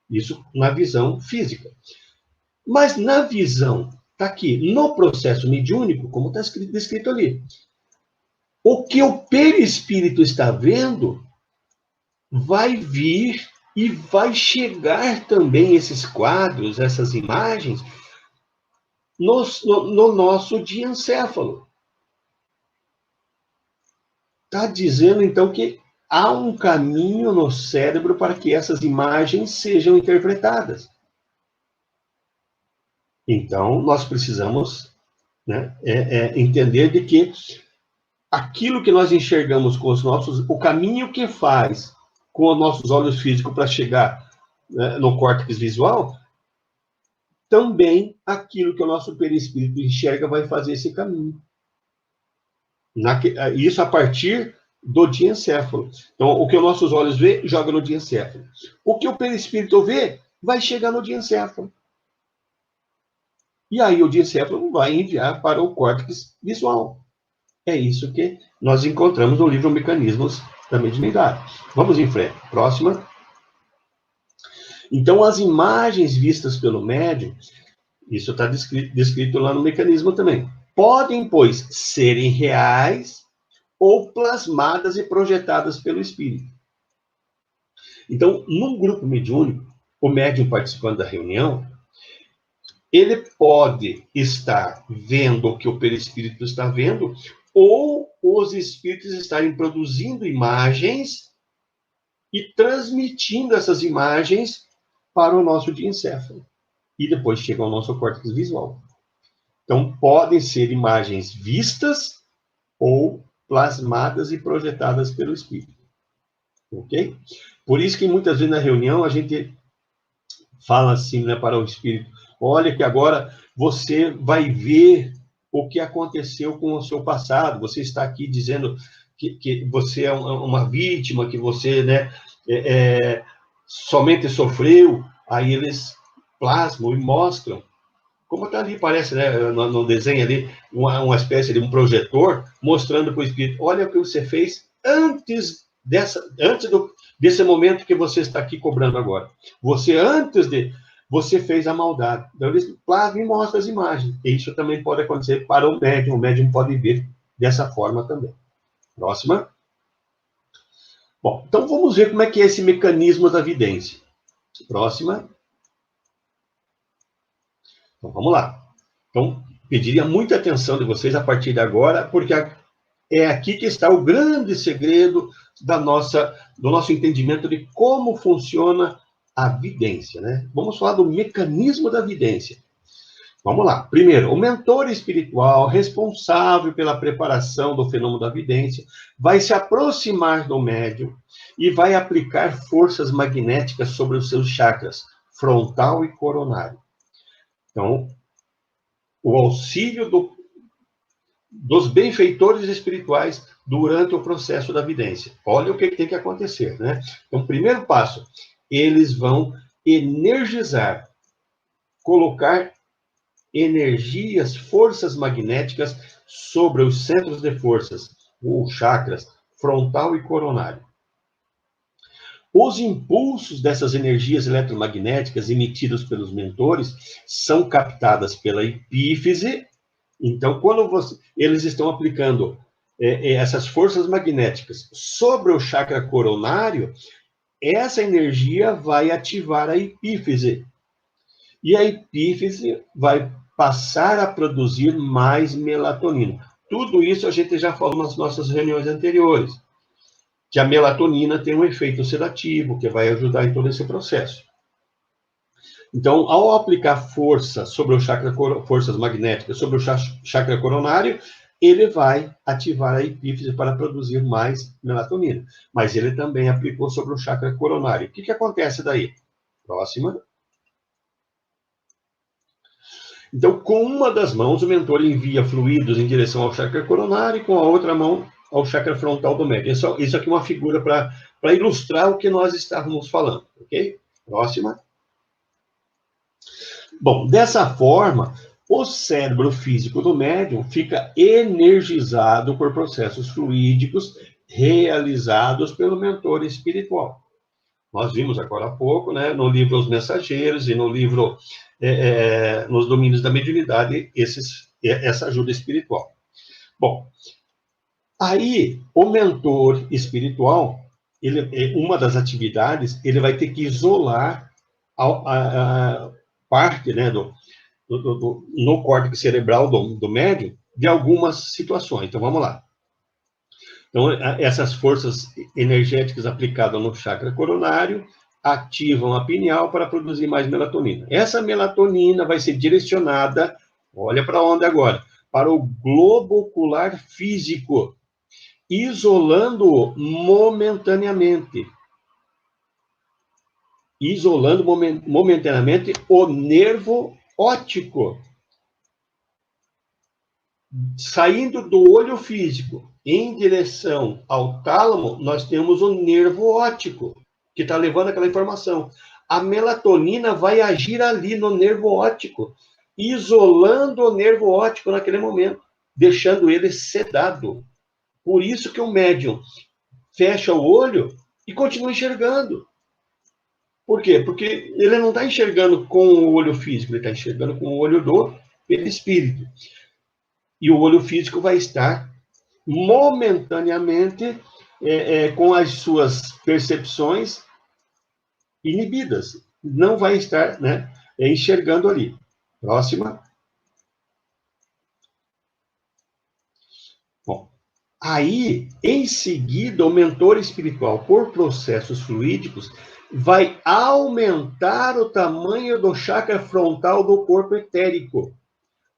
Isso na visão física. Mas na visão, está aqui, no processo mediúnico, como está descrito ali, o que o perispírito está vendo vai vir e vai chegar também esses quadros, essas imagens, no nosso diencéfalo. Está dizendo, então, que há um caminho no cérebro para que essas imagens sejam interpretadas. Então, nós precisamos, né, entender de que aquilo que nós enxergamos com os nossos... O caminho que faz com os nossos olhos físicos para chegar, né, no córtex visual, também aquilo que o nosso perispírito enxerga vai fazer esse caminho. Isso a partir do diencéfalo. Então, o que os nossos olhos vê, joga no diencéfalo. O que o perispírito vê, vai chegar no diencéfalo. E aí o diencéfalo vai enviar para o córtex visual. É isso que nós encontramos no livro Mecanismos da Mediunidade. Vamos em frente. Próxima. Então, as imagens vistas pelo médium, isso está descrito lá no Mecanismo também, podem, pois, serem reais ou plasmadas e projetadas pelo espírito. Então, num grupo mediúnico, o médium participando da reunião, ele pode estar vendo o que o perispírito está vendo, ou os espíritos estarem produzindo imagens e transmitindo essas imagens para o nosso diencéfalo. E depois chega ao nosso córtex visual. Então, podem ser imagens vistas ou plasmadas e projetadas pelo espírito. Ok? Por isso que muitas vezes na reunião a gente fala assim, né, para o espírito: olha que agora você vai ver o que aconteceu com o seu passado. Você está aqui dizendo que você é uma vítima, que você, né, somente sofreu. Aí eles plasmam e mostram. Como está ali, parece, né, no desenho ali, uma espécie de um projetor, mostrando para o espírito: olha o que você fez antes desse momento que você está aqui cobrando agora. Você fez a maldade. Então, eles plasmam e mostram as imagens. E isso também pode acontecer para o médium pode ver dessa forma também. Próxima. Bom, então vamos ver como é que é esse mecanismo da vidência. Próxima. Então, vamos lá. Então, pediria muita atenção de vocês a partir de agora, porque é aqui que está o grande segredo do nosso entendimento de como funciona a vidência, né? Vamos falar do mecanismo da vidência. Vamos lá. Primeiro, o mentor espiritual responsável pela preparação do fenômeno da vidência vai se aproximar do médium e vai aplicar forças magnéticas sobre os seus chakras, frontal e coronário. Então, o auxílio dos benfeitores espirituais durante o processo da vidência. Olha o que tem que acontecer, né? Então, primeiro passo, eles vão energizar, colocar energias, forças magnéticas sobre os centros de forças, ou chakras, frontal e coronário. Os impulsos dessas energias eletromagnéticas emitidas pelos mentores são captadas pela epífise. Então, quando eles estão aplicando essas forças magnéticas sobre o chakra coronário, essa energia vai ativar a epífise. E a epífise vai passar a produzir mais melatonina. Tudo isso a gente já falou nas nossas reuniões anteriores, que a melatonina tem um efeito sedativo, que vai ajudar em todo esse processo. Então, ao aplicar força sobre o forças magnéticas sobre o chakra coronário, ele vai ativar a epífise para produzir mais melatonina. Mas ele também aplicou sobre o chakra coronário. O que acontece daí? Próxima. Então, com uma das mãos, o mentor envia fluidos em direção ao chakra coronário e com a outra mão ao chakra frontal do médium. Isso aqui é uma figura para ilustrar o que nós estávamos falando, ok? Próxima. Bom, dessa forma, o cérebro físico do médium fica energizado por processos fluídicos realizados pelo mentor espiritual. Nós vimos agora há pouco, né, no livro Os Mensageiros e no livro Nos Domínios da Mediunidade, essa ajuda espiritual. Bom, aí o mentor espiritual, uma das atividades, ele vai ter que isolar a parte, né, no córtex cerebral do médium de algumas situações. Então, vamos lá. Então, essas forças energéticas aplicadas no chakra coronário ativam a pineal para produzir mais melatonina. Essa melatonina vai ser direcionada, olha para onde agora? Para o globo ocular físico, isolando-o momentaneamente. Isolando momentaneamente o nervo óptico. Saindo do olho físico em direção ao tálamo, nós temos o nervo óptico, que está levando aquela informação. A melatonina vai agir ali no nervo óptico, isolando o nervo óptico naquele momento, deixando ele sedado. Por isso que o médium fecha o olho e continua enxergando. Por quê? Porque ele não está enxergando com o olho físico, ele está enxergando com o olho do perispírito. E o olho físico vai estar momentaneamente com as suas percepções inibidas. Não vai estar, né, enxergando ali. Próxima. Bom, aí, em seguida, o mentor espiritual, por processos fluídicos, vai aumentar o tamanho do chakra frontal do corpo etérico,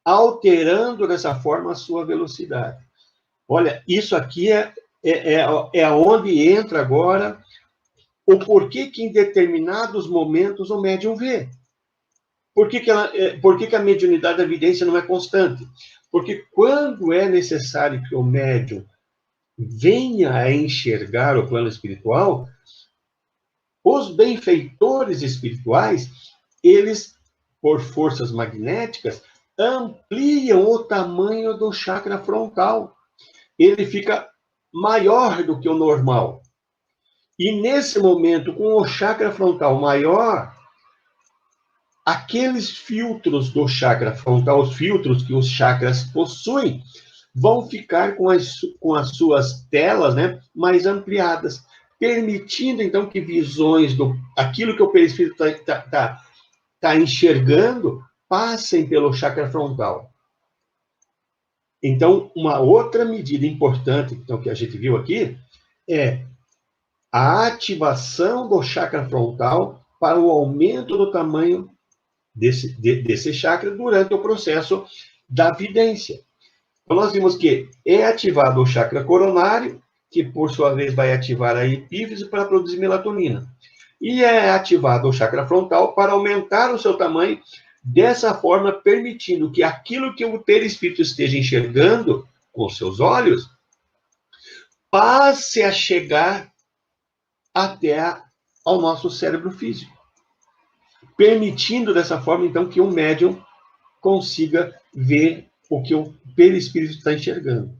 alterando dessa forma a sua velocidade. Olha, isso aqui é onde entra agora o porquê que em determinados momentos o médium vê. Por que a mediunidade da evidência não é constante? Porque quando é necessário que o médium venha a enxergar o plano espiritual, os benfeitores espirituais, eles, por forças magnéticas, ampliam o tamanho do chakra frontal. Ele fica maior do que o normal. E nesse momento, com o chakra frontal maior, aqueles filtros do chakra frontal, os filtros que os chakras possuem, vão ficar com as suas telas, né, mais ampliadas, permitindo, então, que visões aquilo que o perispírito está enxergando passem pelo chakra frontal. Então, uma outra medida importante, então, que a gente viu aqui, é a ativação do chakra frontal para o aumento do tamanho desse chakra durante o processo da vidência. Então, nós vimos que é ativado o chakra coronário, que, por sua vez, vai ativar a epífise para produzir melatonina. E é ativado o chakra frontal para aumentar o seu tamanho, dessa forma, permitindo que aquilo que o perispírito esteja enxergando com seus olhos passe a chegar até ao nosso cérebro físico. Permitindo, dessa forma, então, que o médium consiga ver o que o perispírito está enxergando.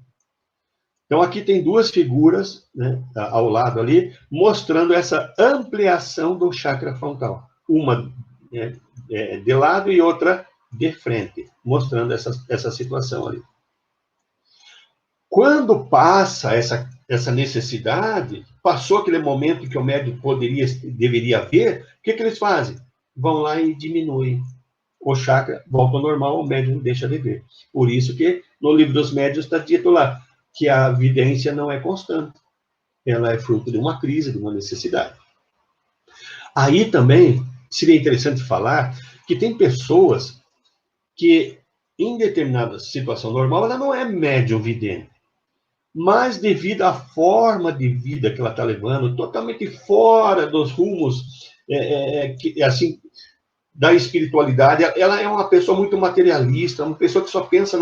Então, aqui tem duas figuras, né, ao lado ali, mostrando essa ampliação do chakra frontal. Uma de lado e outra de frente, mostrando essa situação ali. Quando passa essa necessidade, passou aquele momento que o médium deveria ver, o que eles fazem? Vão lá e diminuem. O chakra volta ao normal, o médium deixa de ver. Por isso que no livro dos médiuns está dito lá que a vidência não é constante. Ela é fruto de uma crise, de uma necessidade. Aí também seria interessante falar que tem pessoas que, em determinada situação normal, ela não é médium vidente. Mas devido à forma de vida que ela está levando, totalmente fora dos rumos, assim, da espiritualidade. Ela é uma pessoa muito materialista, uma pessoa que só pensa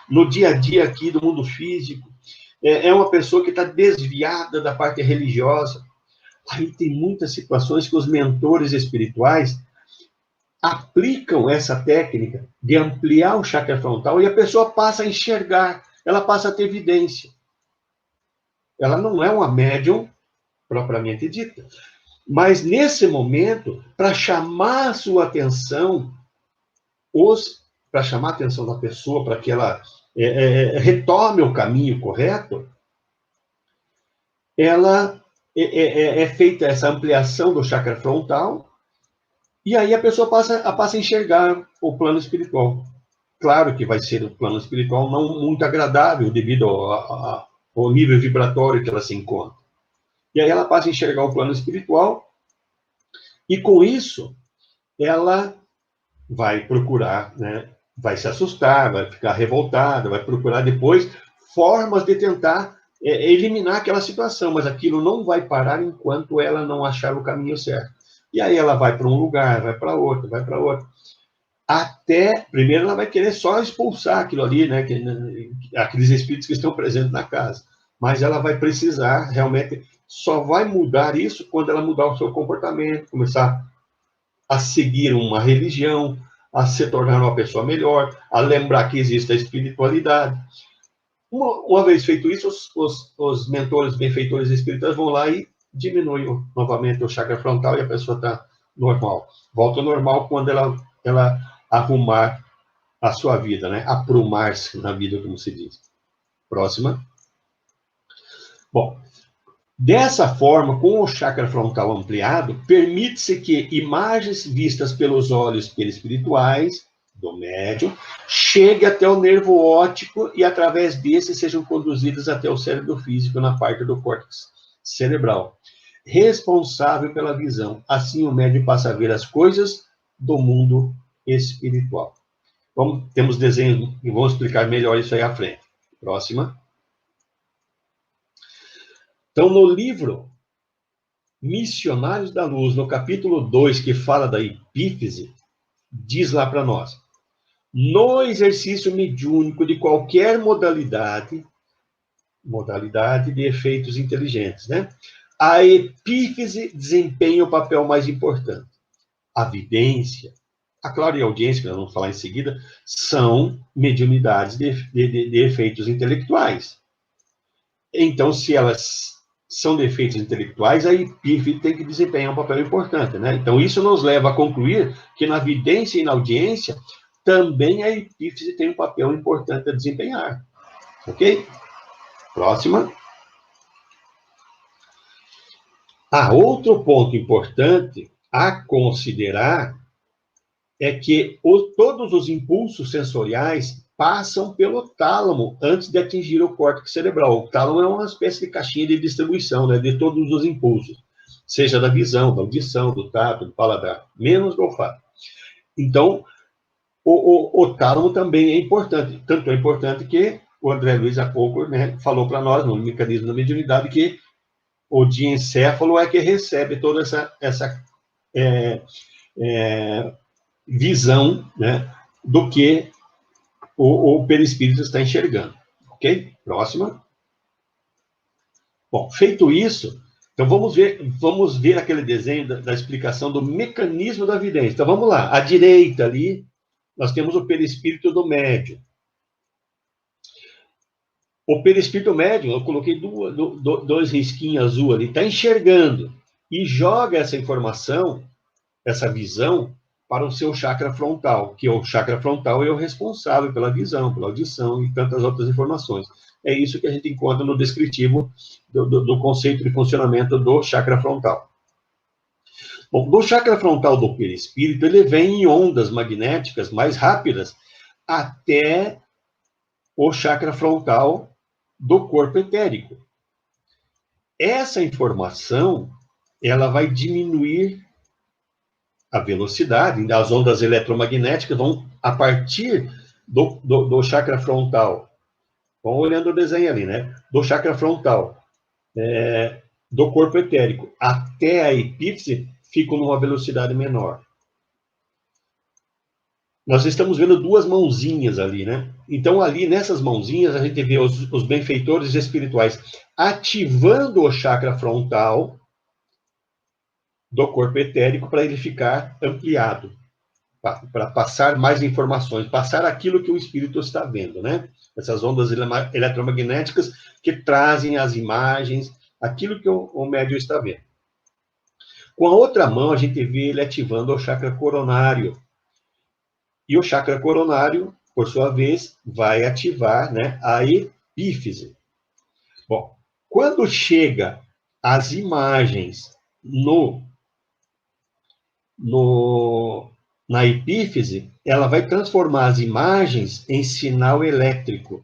no dia a dia aqui do mundo físico. É uma pessoa que está desviada da parte religiosa. Aí tem muitas situações que os mentores espirituais aplicam essa técnica de ampliar o chakra frontal e a pessoa passa a enxergar, ela passa a ter evidência. Ela não é uma médium propriamente dita. Mas, nesse momento, para chamar a sua atenção, para chamar a atenção da pessoa, para que ela retome o caminho correto, ela é feita essa ampliação do chakra frontal, e aí a pessoa passa a enxergar o plano espiritual. Claro que vai ser um plano espiritual não muito agradável, devido ao nível vibratório que ela se encontra. E aí ela passa a enxergar o plano espiritual, e com isso, ela vai procurar, né? Vai se assustar, vai ficar revoltada, vai procurar depois formas de tentar eliminar aquela situação, mas aquilo não vai parar enquanto ela não achar o caminho certo. E aí ela vai para um lugar, vai para outro, vai para outro. Até, primeiro ela vai querer só expulsar aquilo ali, né? Aqueles espíritos que estão presentes na casa. Mas ela vai precisar, realmente, só vai mudar isso quando ela mudar o seu comportamento, começar a seguir uma religião, a se tornar uma pessoa melhor, a lembrar que existe a espiritualidade. Uma vez feito isso, os mentores, benfeitores espíritas vão lá e diminuem novamente o chakra frontal e a pessoa está normal. Volta ao normal quando ela arrumar a sua vida, né? Aprumar-se na vida, como se diz. Próxima. Bom, dessa forma, com o chakra frontal ampliado, permite-se que imagens vistas pelos olhos perispirituais do médium cheguem até o nervo óptico e, através desse, sejam conduzidas até o cérebro físico na parte do córtex cerebral, responsável pela visão. Assim, o médium passa a ver as coisas do mundo espiritual. Temos desenhos e vamos explicar melhor isso aí à frente. Próxima. Então, no livro Missionários da Luz, no capítulo 2, que fala da epífise, diz lá para nós: no exercício mediúnico de qualquer modalidade de efeitos inteligentes, né? A epífise desempenha o papel mais importante. A vidência, a clareaudiência, que nós vamos falar em seguida, são mediunidades de efeitos intelectuais. Então, se elas são de efeitos intelectuais, a epífise tem que desempenhar um papel importante, né? Então, isso nos leva a concluir que na vidência e na audiência, também a epífise tem um papel importante a desempenhar. Ok? Próxima. Outro ponto importante a considerar é que todos os impulsos sensoriais passam pelo tálamo antes de atingir o córtex cerebral. O tálamo é uma espécie de caixinha de distribuição, né, de todos os impulsos, seja da visão, da audição, do tato, do paladar, menos do olfato. Então, o tálamo também é importante. Tanto é importante que o André Luiz, há pouco, né, falou para nós, no mecanismo da mediunidade, que o diencéfalo é que recebe toda essa visão, né, do que o perispírito está enxergando. Ok? Próxima. Bom, feito isso, então vamos ver aquele desenho da explicação do mecanismo da vidência. Então vamos lá. À direita ali, nós temos o perispírito do médium. O perispírito médium, eu coloquei dois risquinhos azul ali, está enxergando e joga essa informação, essa visão, para o seu chakra frontal, que o chakra frontal é o responsável pela visão, pela audição e tantas outras informações. É isso que a gente encontra no descritivo do conceito de funcionamento do chakra frontal. Bom, do chakra frontal do perispírito, ele vem em ondas magnéticas mais rápidas até o chakra frontal do corpo etérico. Essa informação, ela vai diminuir a velocidade, as ondas eletromagnéticas vão, a partir do chakra frontal, vão olhando o desenho ali, né? Do chakra frontal, do corpo etérico, até a epífise, ficam numa velocidade menor. nós estamos vendo duas mãozinhas ali, né? Então, ali nessas mãozinhas, a gente vê os benfeitores espirituais ativando o chakra frontal do corpo etérico para ele ficar ampliado, para passar mais informações, passar aquilo que o espírito está vendo, né? Essas ondas eletromagnéticas que trazem as imagens, aquilo que o médium está vendo. Com a outra mão, a gente vê ele ativando o chakra coronário. E o chakra coronário, por sua vez, vai ativar, né, a epífise. Bom, quando chega as imagens na epífise, ela vai transformar as imagens em sinal elétrico.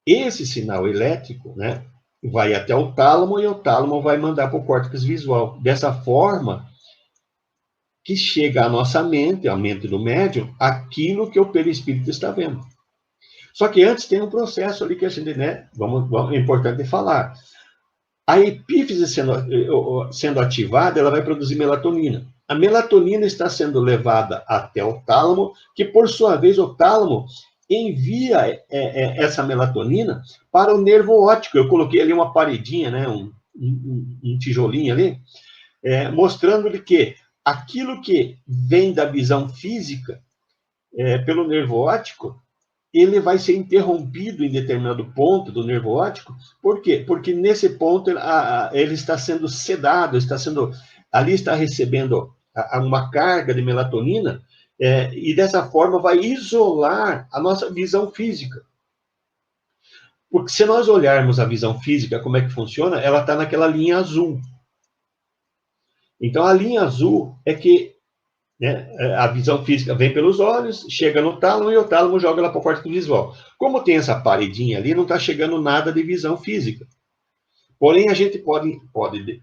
Esse sinal elétrico, né, vai até o tálamo e o tálamo vai mandar para o córtex visual. Dessa forma, que chega à nossa mente, à mente do médium, aquilo que o perispírito está vendo. Só que antes tem um processo ali que a gente, né, é importante falar. A epífise sendo ativada, ela vai produzir melatonina. A melatonina está sendo levada até o tálamo, que por sua vez o tálamo envia essa melatonina para o nervo óptico. Eu coloquei ali uma paredinha, né, um tijolinho ali, mostrando-lhe que aquilo que vem da visão física pelo nervo óptico, ele vai ser interrompido em determinado ponto do nervo óptico. Por quê? Porque nesse ponto ele está sendo sedado, ali está recebendo uma carga de melatonina, e dessa forma vai isolar a nossa visão física. Porque se nós olharmos a visão física, como é que funciona, ela está naquela linha azul. Então, a linha azul é que, né, a visão física vem pelos olhos, chega no tálamo e o tálamo joga lá para o córtex visual. Como tem essa paredinha ali, não está chegando nada de visão física. Porém, a gente pode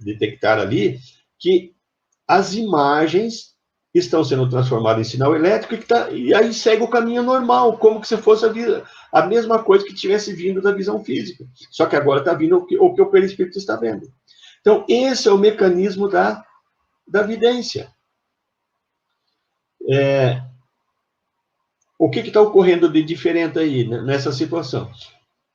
detectar ali que as imagens estão sendo transformadas em sinal elétrico e aí segue o caminho normal, como que se fosse a mesma coisa que tivesse vindo da visão física. Só que agora está vindo o que o perispírito está vendo. Então, esse é o mecanismo da vidência. O que está ocorrendo de diferente aí nessa situação?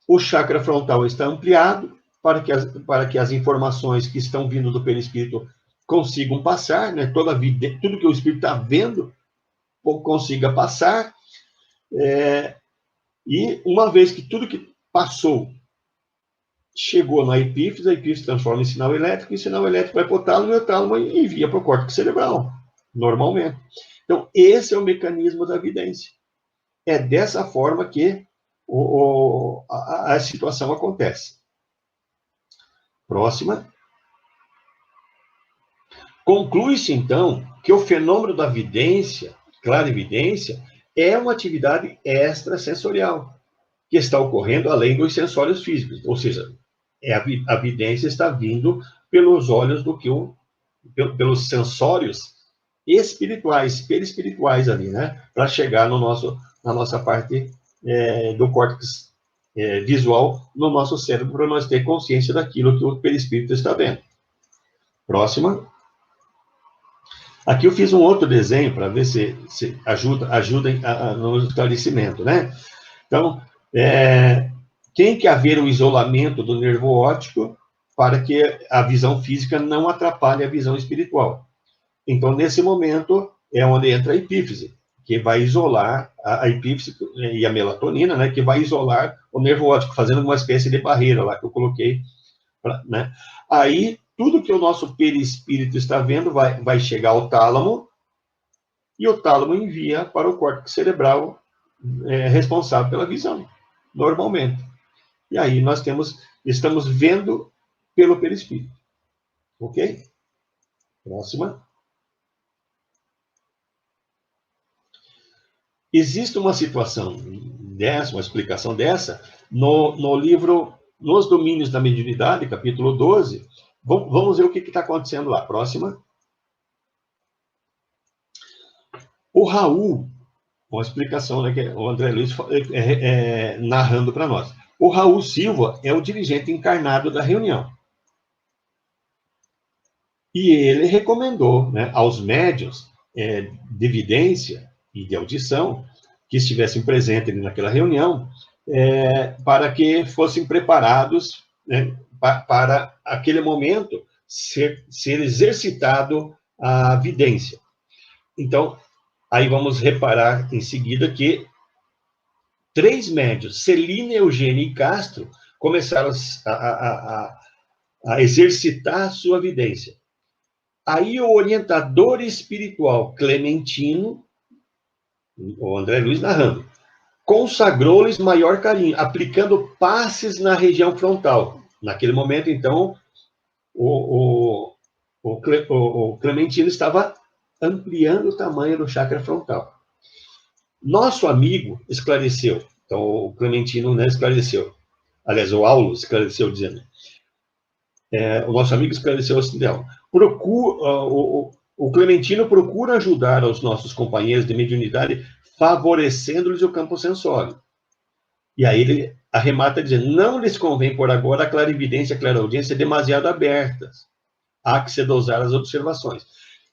O chakra frontal está ampliado para que as informações que estão vindo do perispírito consigam passar, né? Tudo que o espírito está vendo consiga passar, e uma vez que tudo que passou chegou na epífise, a epífise transforma em sinal elétrico, e o sinal elétrico vai para o tálamo, e o tálamo envia para o córtex cerebral, normalmente. Então, esse é o mecanismo da vidência. É dessa forma que a situação acontece. Próxima. Conclui-se, então, que o fenômeno da vidência, clarividência, é uma atividade extrasensorial, que está ocorrendo além dos sensórios físicos. Ou seja, a vidência está vindo pelos olhos pelos sensórios espirituais, perispirituais ali, né? Para chegar na nossa parte do córtex visual, no nosso cérebro, para nós ter consciência daquilo que o perispírito está vendo. Próxima. Aqui eu fiz um outro desenho para ver se ajuda no esclarecimento, né? Então, tem que haver o isolamento do nervo óptico para que a visão física não atrapalhe a visão espiritual. Então, nesse momento, é onde entra a epífise, que vai isolar a epífise e a melatonina, né? Que vai isolar o nervo óptico, fazendo uma espécie de barreira lá que eu coloquei, né? Aí, tudo que o nosso perispírito está vendo vai chegar ao tálamo, e o tálamo envia para o córtex cerebral responsável pela visão, normalmente. E aí nós estamos vendo pelo perispírito. Ok? Próxima. Existe uma situação dessa, uma explicação dessa, no livro Nos Domínios da Mediunidade, capítulo 12. Vamos ver o que está acontecendo lá. Próxima. O Raul, uma explicação, né, que o André Luiz narrando para nós. O Raul Silva é o dirigente encarnado da reunião. E ele recomendou, né, aos médiuns de vidência e de audição que estivessem presentes ali naquela reunião, para que fossem preparados, né, para aquele momento ser exercitado a vidência. Então, aí vamos reparar em seguida que 3 médios, Celina, Eugênio e Castro, começaram a exercitar a sua vidência. Aí o orientador espiritual Clementino, o André Luiz narrando, consagrou-lhes maior carinho, aplicando passes na região frontal. Naquele momento, então, o Clementino estava ampliando o tamanho do chakra frontal. Nosso amigo esclareceu, então o Clementino, né, esclareceu, aliás, o Aulo esclareceu dizendo, o nosso amigo esclareceu assim dela, o Clementino procura ajudar os nossos companheiros de mediunidade, favorecendo-lhes o campo sensório. E aí ele arremata dizendo, não lhes convém por agora a clarividência e a clareaudiência demasiado abertas, há que se dosar as observações.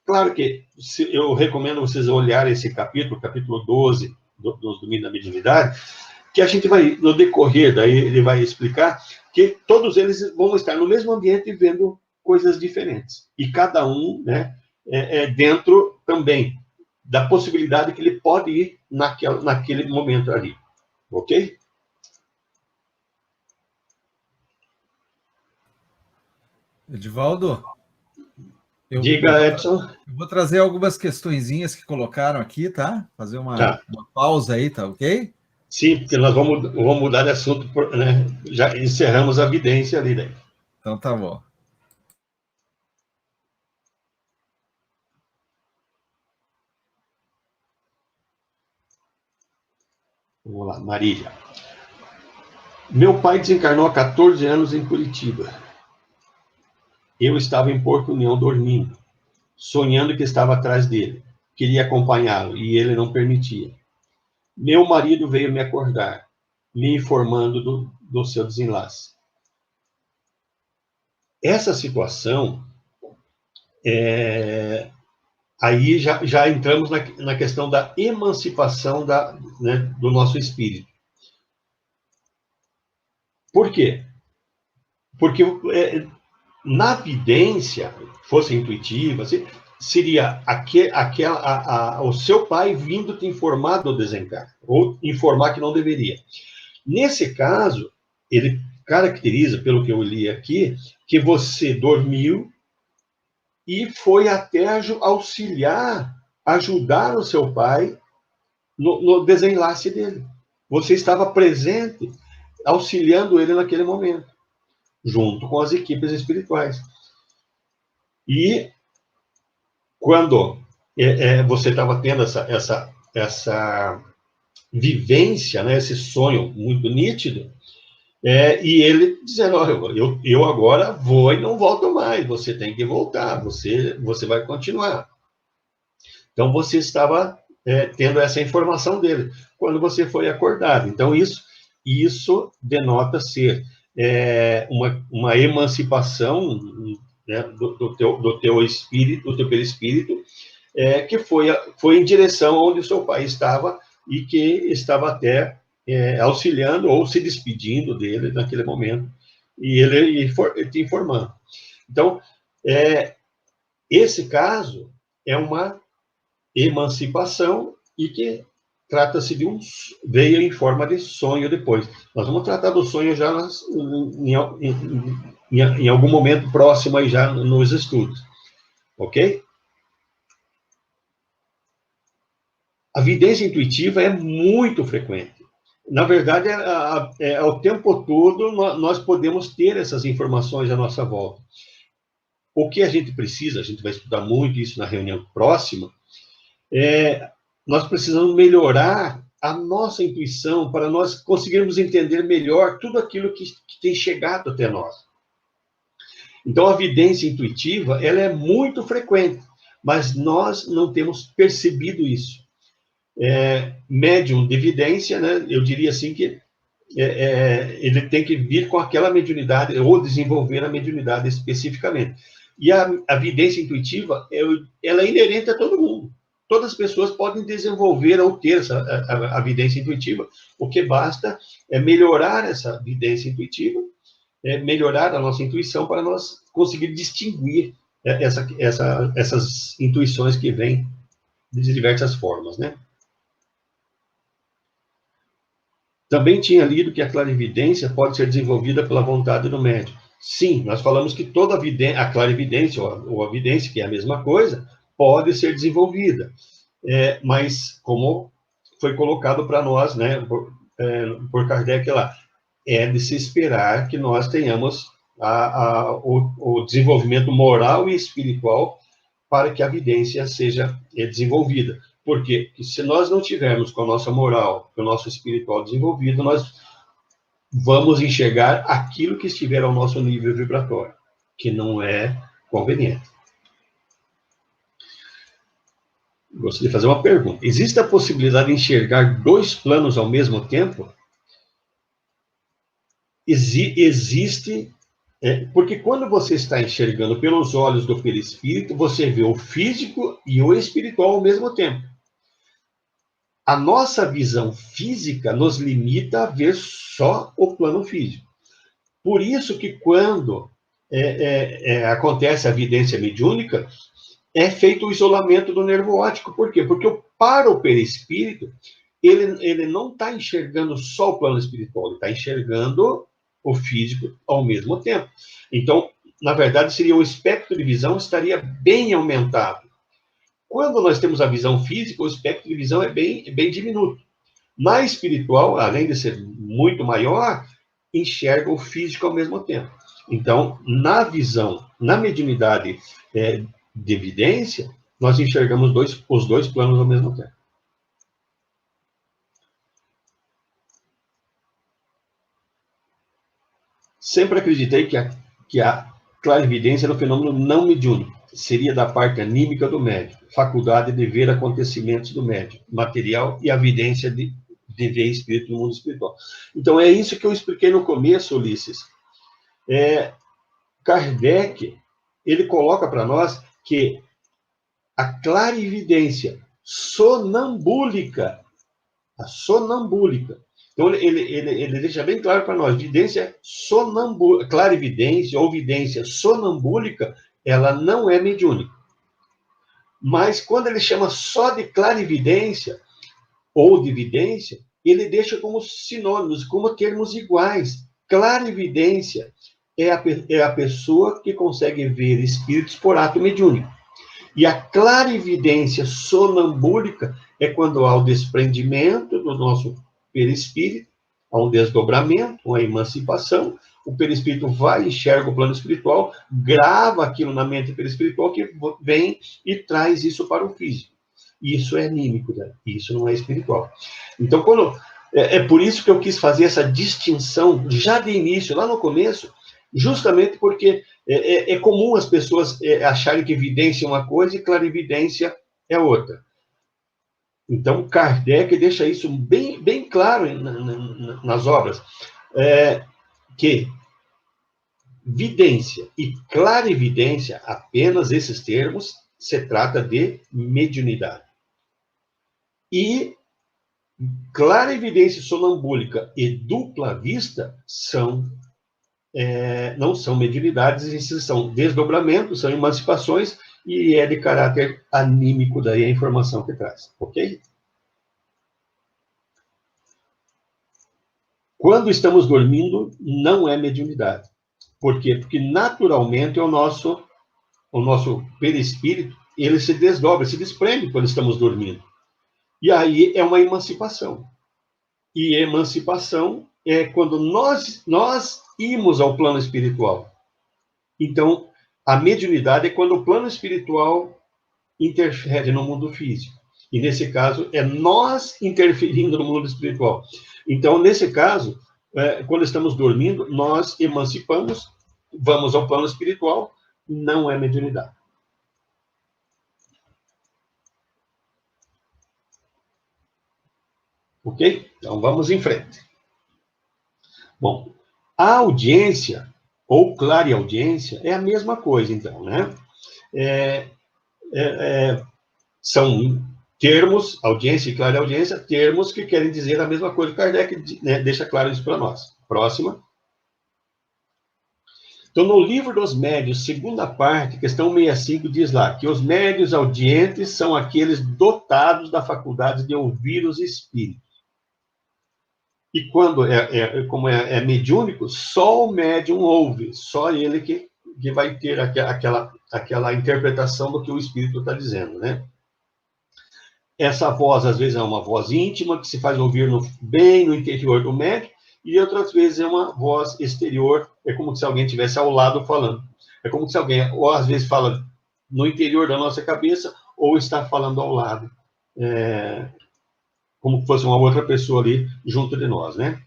Claro que eu recomendo vocês olharem esse capítulo 12 dos Domínios da Mediunidade, que a gente vai, no decorrer, daí ele vai explicar que todos eles vão estar no mesmo ambiente vendo coisas diferentes. E cada um, né, dentro também da possibilidade que ele pode ir naquele momento ali. Ok? Edivaldo? Diga, Edson. Eu vou trazer algumas questõezinhas que colocaram aqui, tá? Fazer uma pausa aí, tá ok? Sim, porque nós vamos mudar de assunto, né? Já encerramos a vidência ali, né? Então tá bom. Vamos lá, Marília. Meu pai desencarnou há 14 anos em Curitiba. Eu estava em Porto União dormindo, sonhando que estava atrás dele. Queria acompanhá-lo e ele não permitia. Meu marido veio me acordar, me informando do seu desenlace. Essa situação, aí já entramos na questão da emancipação né, do nosso espírito. Por quê? Porque na vidência, fosse intuitiva, seria o seu pai vindo te informar do desencarne, ou informar que não deveria. Nesse caso, ele caracteriza, pelo que eu li aqui, que você dormiu e foi até auxiliar, ajudar o seu pai no desenlace dele. Você estava presente, auxiliando ele naquele momento, junto com as equipes espirituais. E quando você estava tendo essa vivência, né, esse sonho muito nítido, e ele dizendo, eu agora vou e não volto mais, você tem que voltar, você vai continuar. Então, você estava tendo essa informação dele, quando você foi acordado. Então, isso denota ser uma emancipação, né, do teu espírito, do teu perispírito, que foi em direção onde o seu pai estava e que estava até auxiliando ou se despedindo dele naquele momento, e ele te informando. Então, esse caso é uma emancipação e que trata-se veio em forma de sonho depois. Nós vamos tratar do sonho já em algum momento próximo aí já nos estudos. Ok? A vidência intuitiva é muito frequente. Na verdade, o tempo todo nós podemos ter essas informações à nossa volta. O que a gente precisa, a gente vai estudar muito isso na reunião próxima, nós precisamos melhorar a nossa intuição para nós conseguirmos entender melhor tudo aquilo que tem chegado até nós. Então, a vidência intuitiva, ela é muito frequente, mas nós não temos percebido isso. Médium de vidência, né, eu diria assim que ele tem que vir com aquela mediunidade, ou desenvolver a mediunidade especificamente. E a vidência intuitiva, ela é inerente a todo mundo. todas as pessoas podem desenvolver ou ter a vidência intuitiva. O que basta é melhorar essa vidência intuitiva, melhorar a nossa intuição para nós conseguir distinguir essas intuições que vêm de diversas formas, né? Também tinha lido que a clarividência pode ser desenvolvida pela vontade do médium. Sim, nós falamos que toda a clarividência, ou a vidência, que é a mesma coisa, pode ser desenvolvida. Mas, como foi colocado para nós, né, por Kardec lá, é de se esperar que nós tenhamos o desenvolvimento moral e espiritual para que a vidência seja desenvolvida. Porque se nós não tivermos com a nossa moral, com o nosso espiritual desenvolvido, nós vamos enxergar aquilo que estiver ao nosso nível vibratório, que não é conveniente. Gostaria de fazer uma pergunta. Existe a possibilidade de enxergar dois planos ao mesmo tempo? Existe, porque quando você está enxergando pelos olhos do perispírito, você vê o físico e o espiritual ao mesmo tempo. A nossa visão física nos limita a ver só o plano físico. Por isso que quando acontece a vidência mediúnica, é feito o isolamento do nervo óptico. Por quê? Porque para o perispírito, ele não está enxergando só o plano espiritual, ele está enxergando o físico ao mesmo tempo. Então, na verdade, seria o espectro de visão estaria bem aumentado. Quando nós temos a visão física, o espectro de visão é bem diminuto. Na espiritual, além de ser muito maior, enxerga o físico ao mesmo tempo. Então, na visão, na mediunidade de evidência, nós enxergamos os dois planos ao mesmo tempo. Sempre acreditei que a clarividência era um fenômeno não mediúnico. Seria da parte anímica do médium, faculdade de ver acontecimentos do médium, material e a vidência de ver espírito no mundo espiritual. Então, é isso que eu expliquei no começo, Ulisses. Kardec, ele coloca para nós que a clarividência sonambúlica, então ele deixa bem claro para nós, vidência sonambúlica, clarividência ou vidência sonambúlica, ela não é mediúnica. Mas quando ele chama só de clarividência ou de vidência, ele deixa como sinônimos, como termos iguais. Clarividência é a pessoa que consegue ver espíritos por ato mediúnico. E a clarividência sonambúlica é quando há o desprendimento do nosso perispírito, há um desdobramento, uma emancipação, o perispírito vai, enxerga o plano espiritual, grava aquilo na mente perispiritual, que vem e traz isso para o físico. Isso é anímico, né? Isso não é espiritual. Então, é por isso que eu quis fazer essa distinção, já de início, lá no começo, justamente porque é comum as pessoas acharem que evidência é uma coisa e clarividência é outra. Então, Kardec deixa isso bem claro nas obras, que vidência e clarividência, apenas esses termos, se trata de mediunidade. E clarividência sonambúlica e dupla vista não são mediunidades, são desdobramentos, são emancipações, e é de caráter anímico daí a informação que traz, ok? Quando estamos dormindo, não é mediunidade. Por quê? Porque naturalmente o nosso perispírito, ele se desdobra, se desprende quando estamos dormindo. E aí é uma emancipação. E emancipação é quando nós irmos ao plano espiritual. Então, a mediunidade é quando o plano espiritual interfere no mundo físico. E, nesse caso, é nós interferindo no mundo espiritual. Então, nesse caso, quando estamos dormindo, nós emancipamos, vamos ao plano espiritual, não é mediunidade. Ok? Então, vamos em frente. Bom, a audiência, ou clareaudiência, é a mesma coisa, então, né? São termos, audiência e clareaudiência, termos que querem dizer a mesma coisa. Kardec, né, deixa claro isso para nós. Próxima. Então, no Livro dos Médiuns, segunda parte, questão 65, diz lá que os médiuns audientes são aqueles dotados da faculdade de ouvir os espíritos. E quando como é mediúnico, só o médium ouve, só ele que vai ter aquela interpretação do que o espírito está dizendo, né? Essa voz, às vezes, é uma voz íntima, que se faz ouvir bem no interior do médium, e outras vezes é uma voz exterior, é como se alguém estivesse ao lado falando. É como se alguém, ou às vezes, fala no interior da nossa cabeça, ou está falando ao lado, como se fosse uma outra pessoa ali junto de nós, né?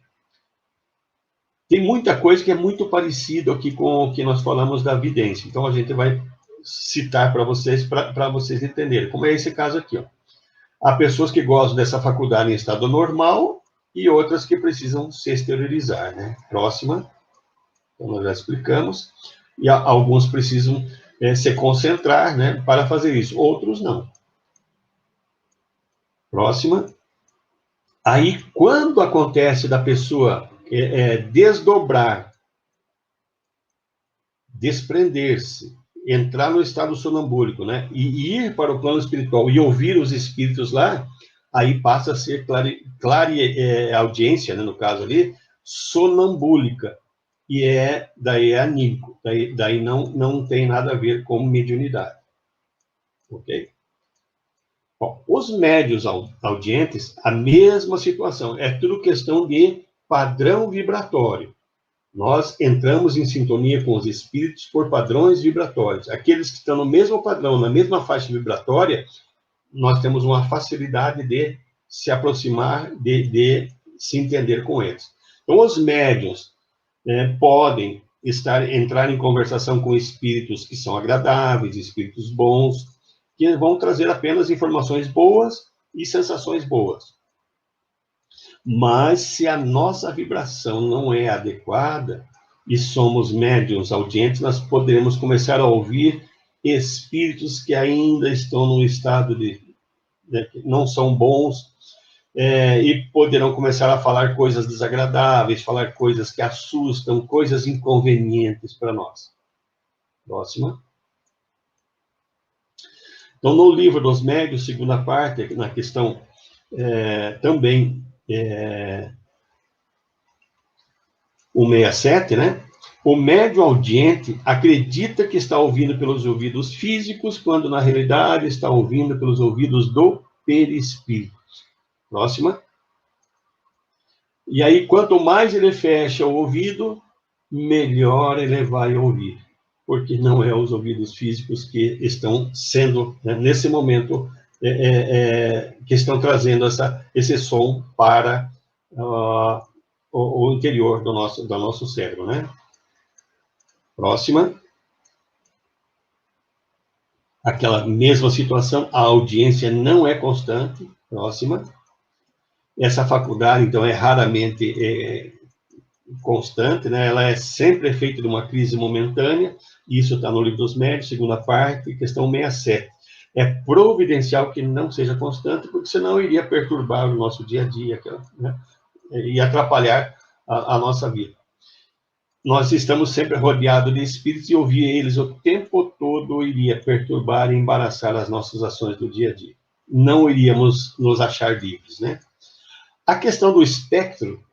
Tem muita coisa que é muito parecido aqui com o que nós falamos da vidência. Então, a gente vai citar para vocês entenderem. Como é esse caso aqui, ó. Há pessoas que gostam dessa faculdade em estado normal e outras que precisam se exteriorizar, né? Próxima. Então, nós já explicamos. E alguns precisam se concentrar, né, para fazer isso. Outros não. Próxima. Aí, quando acontece da pessoa desdobrar, desprender-se, entrar no estado sonambúlico, né, e ir para o plano espiritual e ouvir os espíritos lá, aí passa a ser audiência, né, no caso ali, sonambúlica, e daí é anímico, daí não tem nada a ver com mediunidade. Ok? Bom, os médiuns audientes, a mesma situação, é tudo questão de padrão vibratório. Nós entramos em sintonia com os espíritos por padrões vibratórios. Aqueles que estão no mesmo padrão, na mesma faixa vibratória, nós temos uma facilidade de se aproximar, de se entender com eles. Então, os médiuns podem entrar em conversação com espíritos que são agradáveis, espíritos bons, que vão trazer apenas informações boas e sensações boas. Mas se a nossa vibração não é adequada e somos médiuns audientes, nós poderemos começar a ouvir espíritos que ainda estão num estado que não são bons, e poderão começar a falar coisas desagradáveis, falar coisas que assustam, coisas inconvenientes para nós. Próxima. Então, no Livro dos Médiuns, segunda parte, na questão também 167, né? O médium audiente acredita que está ouvindo pelos ouvidos físicos, quando na realidade está ouvindo pelos ouvidos do perispírito. Próxima. E aí, quanto mais ele fecha o ouvido, melhor ele vai ouvir, porque não é os ouvidos físicos que estão sendo, né, nesse momento, que estão trazendo esse som para o interior do nosso cérebro, né? Próxima. Aquela mesma situação, a audiência não é constante. Próxima. Essa faculdade, então, é raramente constante, né? Ela é sempre efeito de uma crise momentânea. Isso está no Livro dos Médiuns, segunda parte, questão 67. É providencial que não seja constante, porque senão iria perturbar o nosso dia a dia, né? E atrapalhar a nossa vida. Nós estamos sempre rodeados de espíritos e ouvir eles o tempo todo iria perturbar e embaraçar as nossas ações do dia a dia. Não iríamos nos achar livres, né? A questão do espectro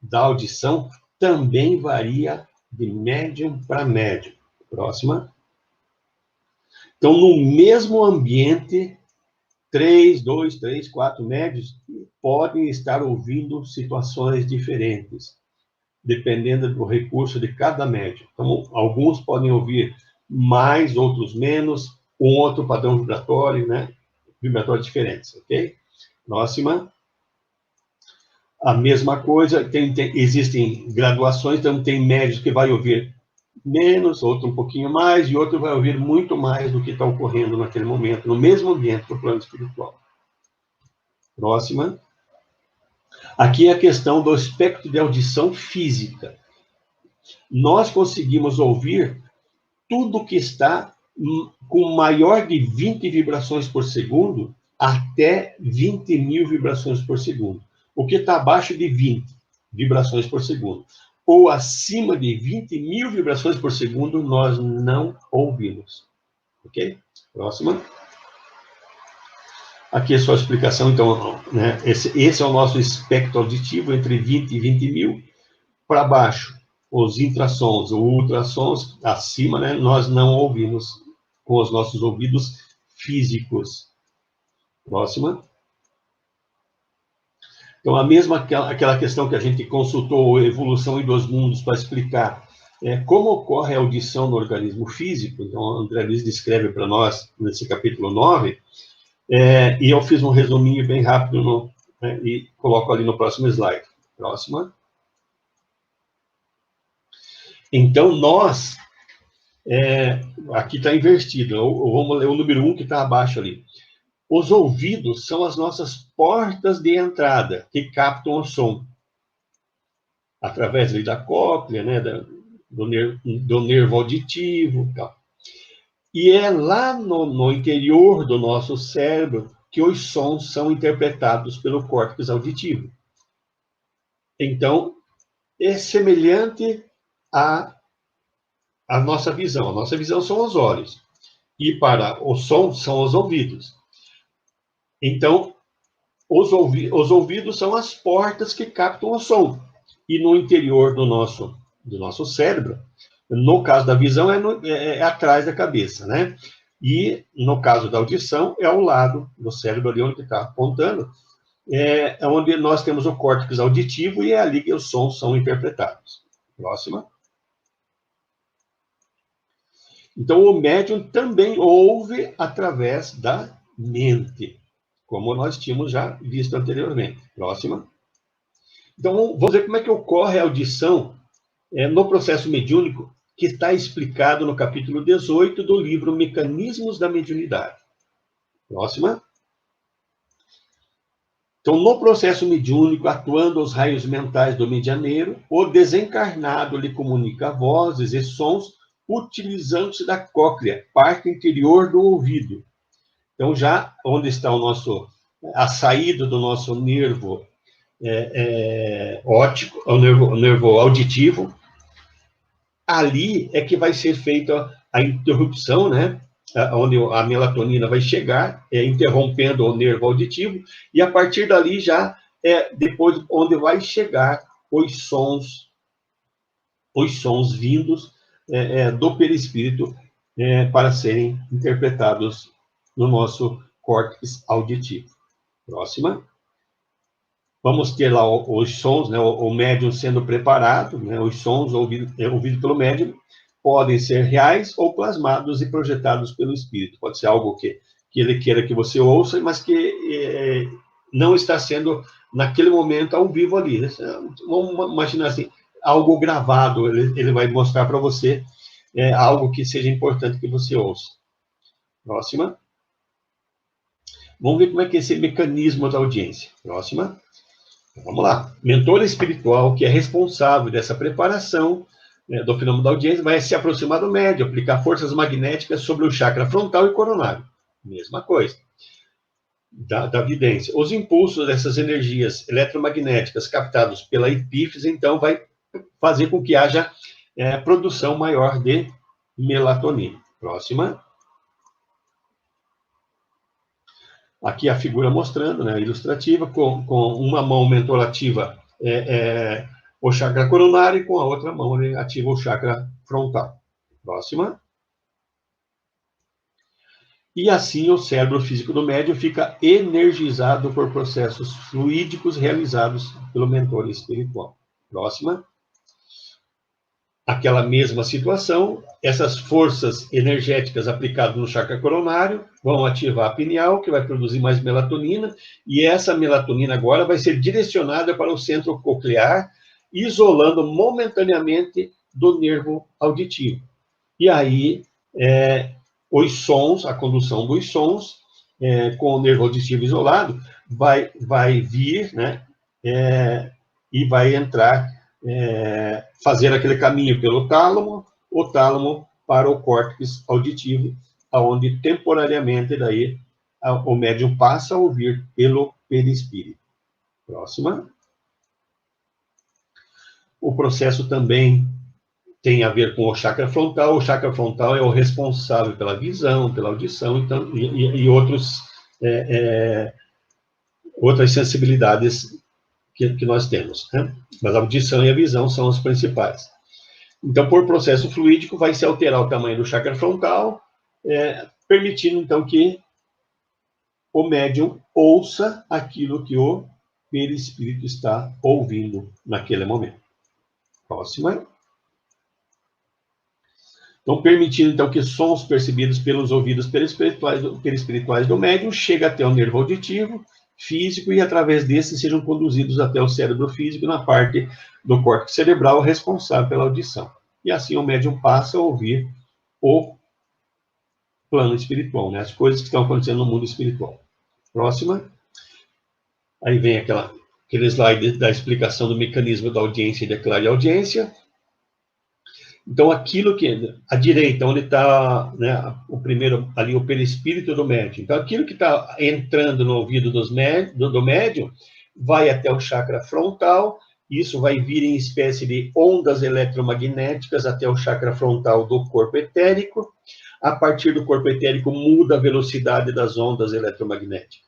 da audição também varia de médium para médium. Próxima. Então, no mesmo ambiente, 2, 3, 4 médiuns podem estar ouvindo situações diferentes, dependendo do recurso de cada médium. Então, alguns podem ouvir mais, outros menos, um outro padrão vibratório, né? Vibratórios diferentes, ok? Próxima. A mesma coisa, existem graduações, então tem médios que vai ouvir menos, outro um pouquinho mais, e outro vai ouvir muito mais do que está ocorrendo naquele momento, no mesmo ambiente do plano espiritual. Próxima. Aqui é a questão do espectro de audição física. Nós conseguimos ouvir tudo que está com maior de 20 vibrações por segundo até 20 mil vibrações por segundo. O que está abaixo de 20 vibrações por segundo, ou acima de 20 mil vibrações por segundo, nós não ouvimos. Ok? Próxima. Aqui é só a explicação, então, né? Esse é o nosso espectro auditivo, entre 20 e 20 mil. Para baixo, os infrassons ou ultrassons, acima, né? Nós não ouvimos com os nossos ouvidos físicos. Próxima. Então, a mesma aquela questão que a gente consultou, evolução em 2 mundos, para explicar como ocorre a audição no organismo físico. Então, André Luiz descreve para nós, nesse capítulo 9, e eu fiz um resuminho bem rápido e coloco ali no próximo slide. Próxima. Então, nós, aqui está invertido, vamos ler o número 1 que está abaixo ali. Os ouvidos são as nossas portas de entrada, que captam o som. Através ali da cóclea, né, do nervo auditivo. Tal. E é lá no interior do nosso cérebro que os sons são interpretados pelo córtex auditivo. Então, é semelhante à nossa visão. A nossa visão são os olhos. E para o som, são os ouvidos. Então, os ouvidos são as portas que captam o som. E no interior do nosso cérebro, no caso da visão, é atrás da cabeça, né? E no caso da audição, é ao lado do cérebro, ali onde está apontando, é onde nós temos o córtex auditivo e é ali que os sons são interpretados. Próxima. Então, o médium também ouve através da mente, como nós tínhamos já visto anteriormente. Próxima. Então, vamos ver como é que ocorre a audição no processo mediúnico, que está explicado no capítulo 18 do livro Mecanismos da Mediunidade. Próxima. Então, no processo mediúnico, atuando os raios mentais do medianeiro, o desencarnado lhe comunica vozes e sons utilizando-se da cóclea, parte interior do ouvido. Então, já onde está a saída do nosso nervo óptico, o nervo auditivo, ali é que vai ser feita a interrupção, né? Onde a melatonina vai chegar, interrompendo o nervo auditivo, e a partir dali já depois onde vai chegar os sons vindos do perispírito para serem interpretados no nosso córtex auditivo. Próxima. Vamos ter lá os sons, né, o médium sendo preparado, né, os sons ouvidos pelo médium podem ser reais ou plasmados e projetados pelo espírito. Pode ser algo que ele queira que você ouça, mas que não está sendo, naquele momento, ao vivo ali. Vamos imaginar assim, algo gravado, ele vai mostrar para você algo que seja importante que você ouça. Próxima. Vamos ver como é que é esse mecanismo da audiência. Próxima. Vamos lá. Mentor espiritual, que é responsável dessa preparação do fenômeno da audiência, vai se aproximar do médium, aplicar forças magnéticas sobre o chakra frontal e coronário. Mesma coisa. Da vidência. Os impulsos dessas energias eletromagnéticas captados pela epífise, então, vai fazer com que haja produção maior de melatonina. Próxima. Aqui a figura mostrando, né, ilustrativa, com uma mão mentor ativa o chakra coronário e com a outra mão ele ativa o chakra frontal. Próxima. E assim o cérebro físico do médium fica energizado por processos fluídicos realizados pelo mentor espiritual. Próxima. Aquela mesma situação, essas forças energéticas aplicadas no chakra coronário vão ativar a pineal, que vai produzir mais melatonina, e essa melatonina agora vai ser direcionada para o centro coclear, isolando momentaneamente do nervo auditivo. E aí, os sons, a condução dos sons, com o nervo auditivo isolado, vai vir, né, e vai entrar, fazer aquele caminho pelo tálamo, o tálamo para o córtex auditivo, onde temporariamente daí o médium passa a ouvir pelo perispírito. Próxima. O processo também tem a ver com o chakra frontal. O chakra frontal é o responsável pela visão, pela audição, então, e outras sensibilidades que nós temos, né? Mas a audição e a visão são as principais. Então, por processo fluídico, vai se alterar o tamanho do chakra frontal, permitindo, então, que o médium ouça aquilo que o perispírito está ouvindo naquele momento. Próxima. Então, permitindo, então, que sons percebidos pelos ouvidos perispirituais do médium cheguem até o nervo auditivo, físico, e através desses sejam conduzidos até o cérebro físico, na parte do córtex cerebral responsável pela audição. E assim o médium passa a ouvir o plano espiritual, né? As coisas que estão acontecendo no mundo espiritual. Próxima. Aí vem aquele slide da explicação do mecanismo da audiência e da clareaudiência. Então, aquilo que, à direita, onde está, né, o primeiro, ali, o perispírito do médium. Então, aquilo que está entrando no ouvido do médium vai até o chakra frontal, isso vai vir em espécie de ondas eletromagnéticas até o chakra frontal do corpo etérico. A partir do corpo etérico, muda a velocidade das ondas eletromagnéticas.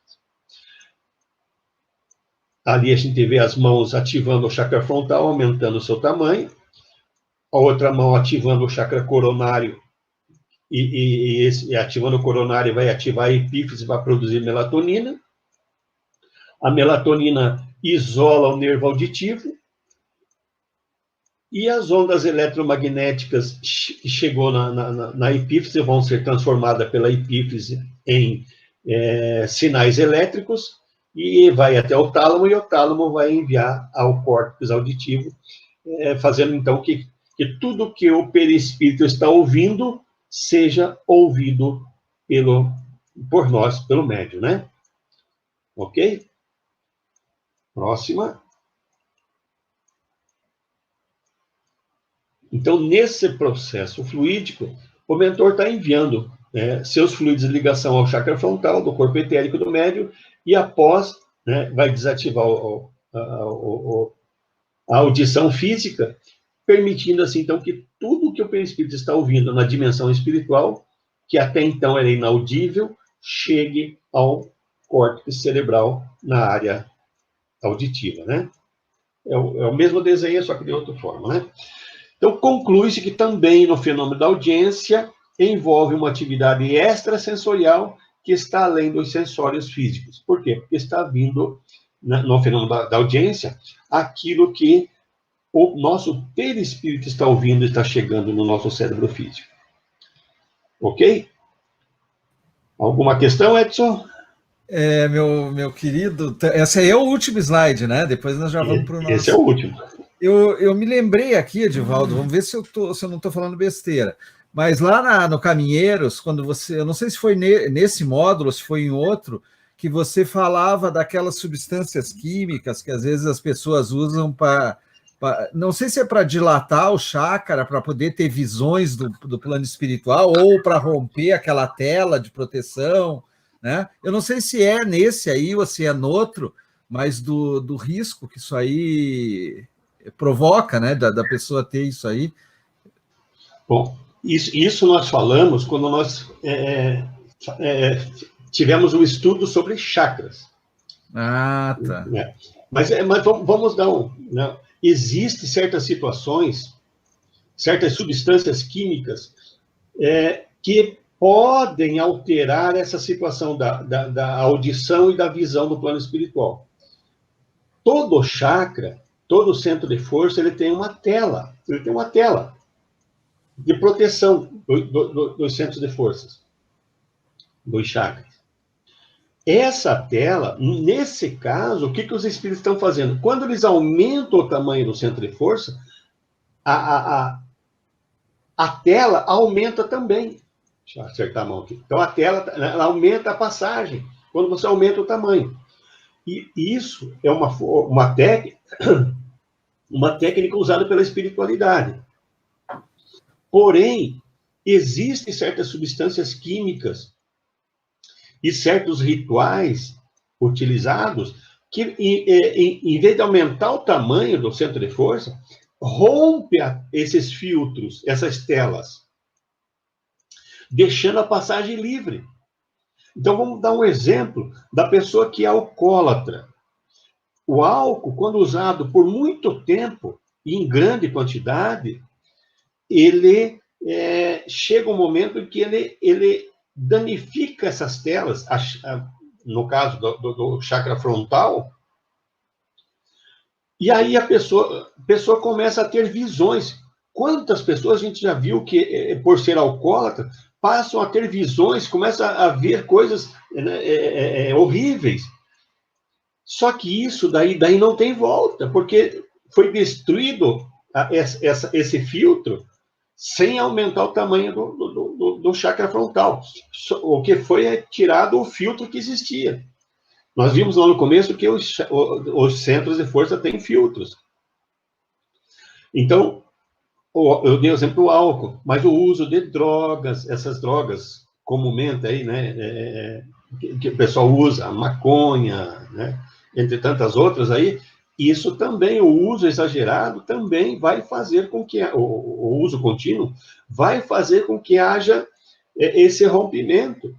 Ali a gente vê as mãos ativando o chakra frontal, aumentando o seu tamanho. A outra mão ativando o chakra coronário, e ativando o coronário vai ativar a epífise para produzir melatonina. A melatonina isola o nervo auditivo, e as ondas eletromagnéticas que chegou na epífise vão ser transformadas pela epífise em sinais elétricos, e vai até o tálamo, e o tálamo vai enviar ao córtex auditivo, fazendo então que tudo que o perispírito está ouvindo seja ouvido por nós, pelo médium, né? Ok? Próxima. Então, nesse processo fluídico, o mentor está enviando seus fluidos de ligação ao chakra frontal do corpo etérico do médium, e após, né, vai desativar a audição física, permitindo, assim, então, que tudo que o perispírito está ouvindo na dimensão espiritual, que até então era inaudível, chegue ao córtex cerebral na área auditiva, né? É o mesmo desenho, só que de outra forma, né? Então, conclui-se que também no fenômeno da audiência envolve uma atividade extrasensorial que está além dos sensórios físicos. Por quê? Porque está vindo, no fenômeno da audiência, aquilo que o nosso perispírito está ouvindo e está chegando no nosso cérebro físico. Ok? Alguma questão, Edson? Meu querido, esse aí é o último slide, né? Depois nós já vamos para o nosso... Esse é o último. Eu me lembrei aqui, Edivaldo, vamos ver se eu não estou falando besteira, mas lá no Caminheiros, quando você... Eu não sei se foi nesse módulo, se foi em outro, que você falava daquelas substâncias químicas que às vezes as pessoas usam para... Não sei se é para dilatar o chakra, para poder ter visões do plano espiritual, ou para romper aquela tela de proteção, né? Eu não sei se é nesse aí ou se é no outro, mas do risco que isso aí provoca, né? Da pessoa ter isso aí. Bom, isso nós falamos quando nós tivemos um estudo sobre chakras. Ah, tá. Né? Mas vamos dar né? Existem certas situações, certas substâncias químicas que podem alterar essa situação da audição e da visão do plano espiritual. Todo chakra, todo centro de força, ele tem uma tela de proteção dos centros de forças, dos chakras. Essa tela, nesse caso, o que os espíritos estão fazendo? Quando eles aumentam o tamanho do centro de força, a tela aumenta também. Deixa eu acertar a mão aqui. Então, a tela ela aumenta a passagem, quando você aumenta o tamanho. E isso é uma técnica usada pela espiritualidade. Porém, existem certas substâncias químicas e certos rituais utilizados que, em vez de aumentar o tamanho do centro de força, rompe esses filtros, essas telas, deixando a passagem livre. Então, vamos dar um exemplo da pessoa que é alcoólatra. O álcool, quando usado por muito tempo e em grande quantidade, ele chega um momento em que ele danifica essas telas, no caso do chakra frontal, e aí a pessoa começa a ter visões. Quantas pessoas a gente já viu que, por ser alcoólatra, passam a ter visões, começam a ver coisas horríveis. Só que isso daí não tem volta, porque foi destruído esse filtro sem aumentar o tamanho do chakra frontal. O que foi é tirado o filtro que existia. Nós vimos lá no começo que os centros de força têm filtros. Então, eu dei o exemplo do álcool, mas o uso de drogas, essas drogas comumente aí, né, que o pessoal usa, a maconha, né, entre tantas outras aí, isso também, o uso exagerado também vai fazer com que, o uso contínuo, vai fazer com que haja esse rompimento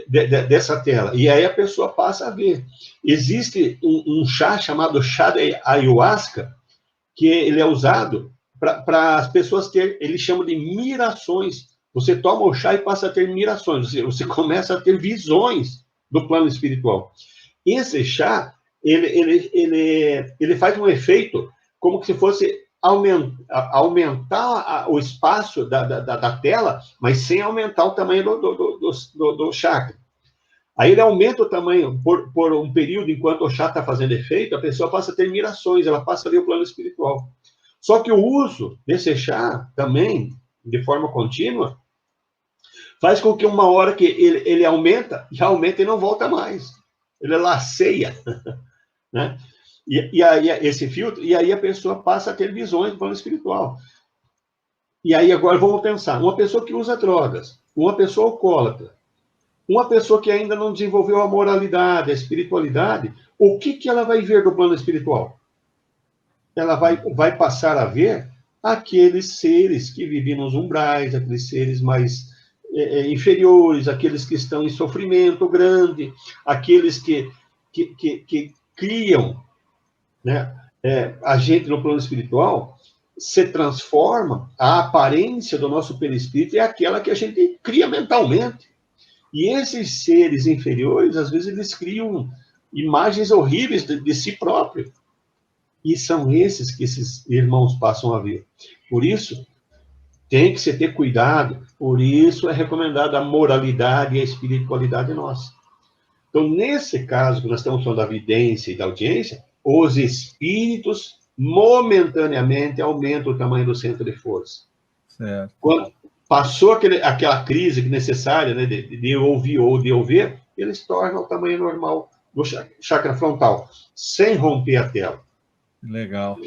dessa tela. E aí a pessoa passa a ver. Existe um chá chamado chá de ayahuasca, que ele é usado para as pessoas ter, eles chamam de mirações. Você toma o chá e passa a ter mirações, você começa a ter visões do plano espiritual. Esse chá, ele faz um efeito como se fosse aumentar o espaço da tela, mas sem aumentar o tamanho do chakra. Aí ele aumenta o tamanho por um período, enquanto o chá está fazendo efeito, a pessoa passa a ter mirações, ela passa a ver o plano espiritual. Só que o uso desse chá também, de forma contínua, faz com que uma hora que ele aumenta e não volta mais. Ele laceia, né? E aí esse filtro, e aí a pessoa passa a ter visões do plano espiritual. E aí agora vamos pensar, uma pessoa que usa drogas, uma pessoa alcoólatra, uma pessoa que ainda não desenvolveu a moralidade, a espiritualidade, o que ela vai ver do plano espiritual? Ela vai passar a ver aqueles seres que vivem nos umbrais, aqueles seres mais inferiores, aqueles que estão em sofrimento grande, aqueles que criam, né, a gente no plano espiritual, se transforma, a aparência do nosso perispírito é aquela que a gente cria mentalmente. E esses seres inferiores, às vezes, eles criam imagens horríveis de si próprio. E são esses que esses irmãos passam a ver. Por isso, tem que se ter cuidado. Por isso é recomendada a moralidade e a espiritualidade nossa. Então, nesse caso, que nós estamos falando da vidência e da audiência, os espíritos momentaneamente aumentam o tamanho do centro de força. Certo. Quando passou aquela crise necessária, né, de ouvir ou de ouvir, eles tornam o tamanho normal do chakra frontal, sem romper a tela. Legal.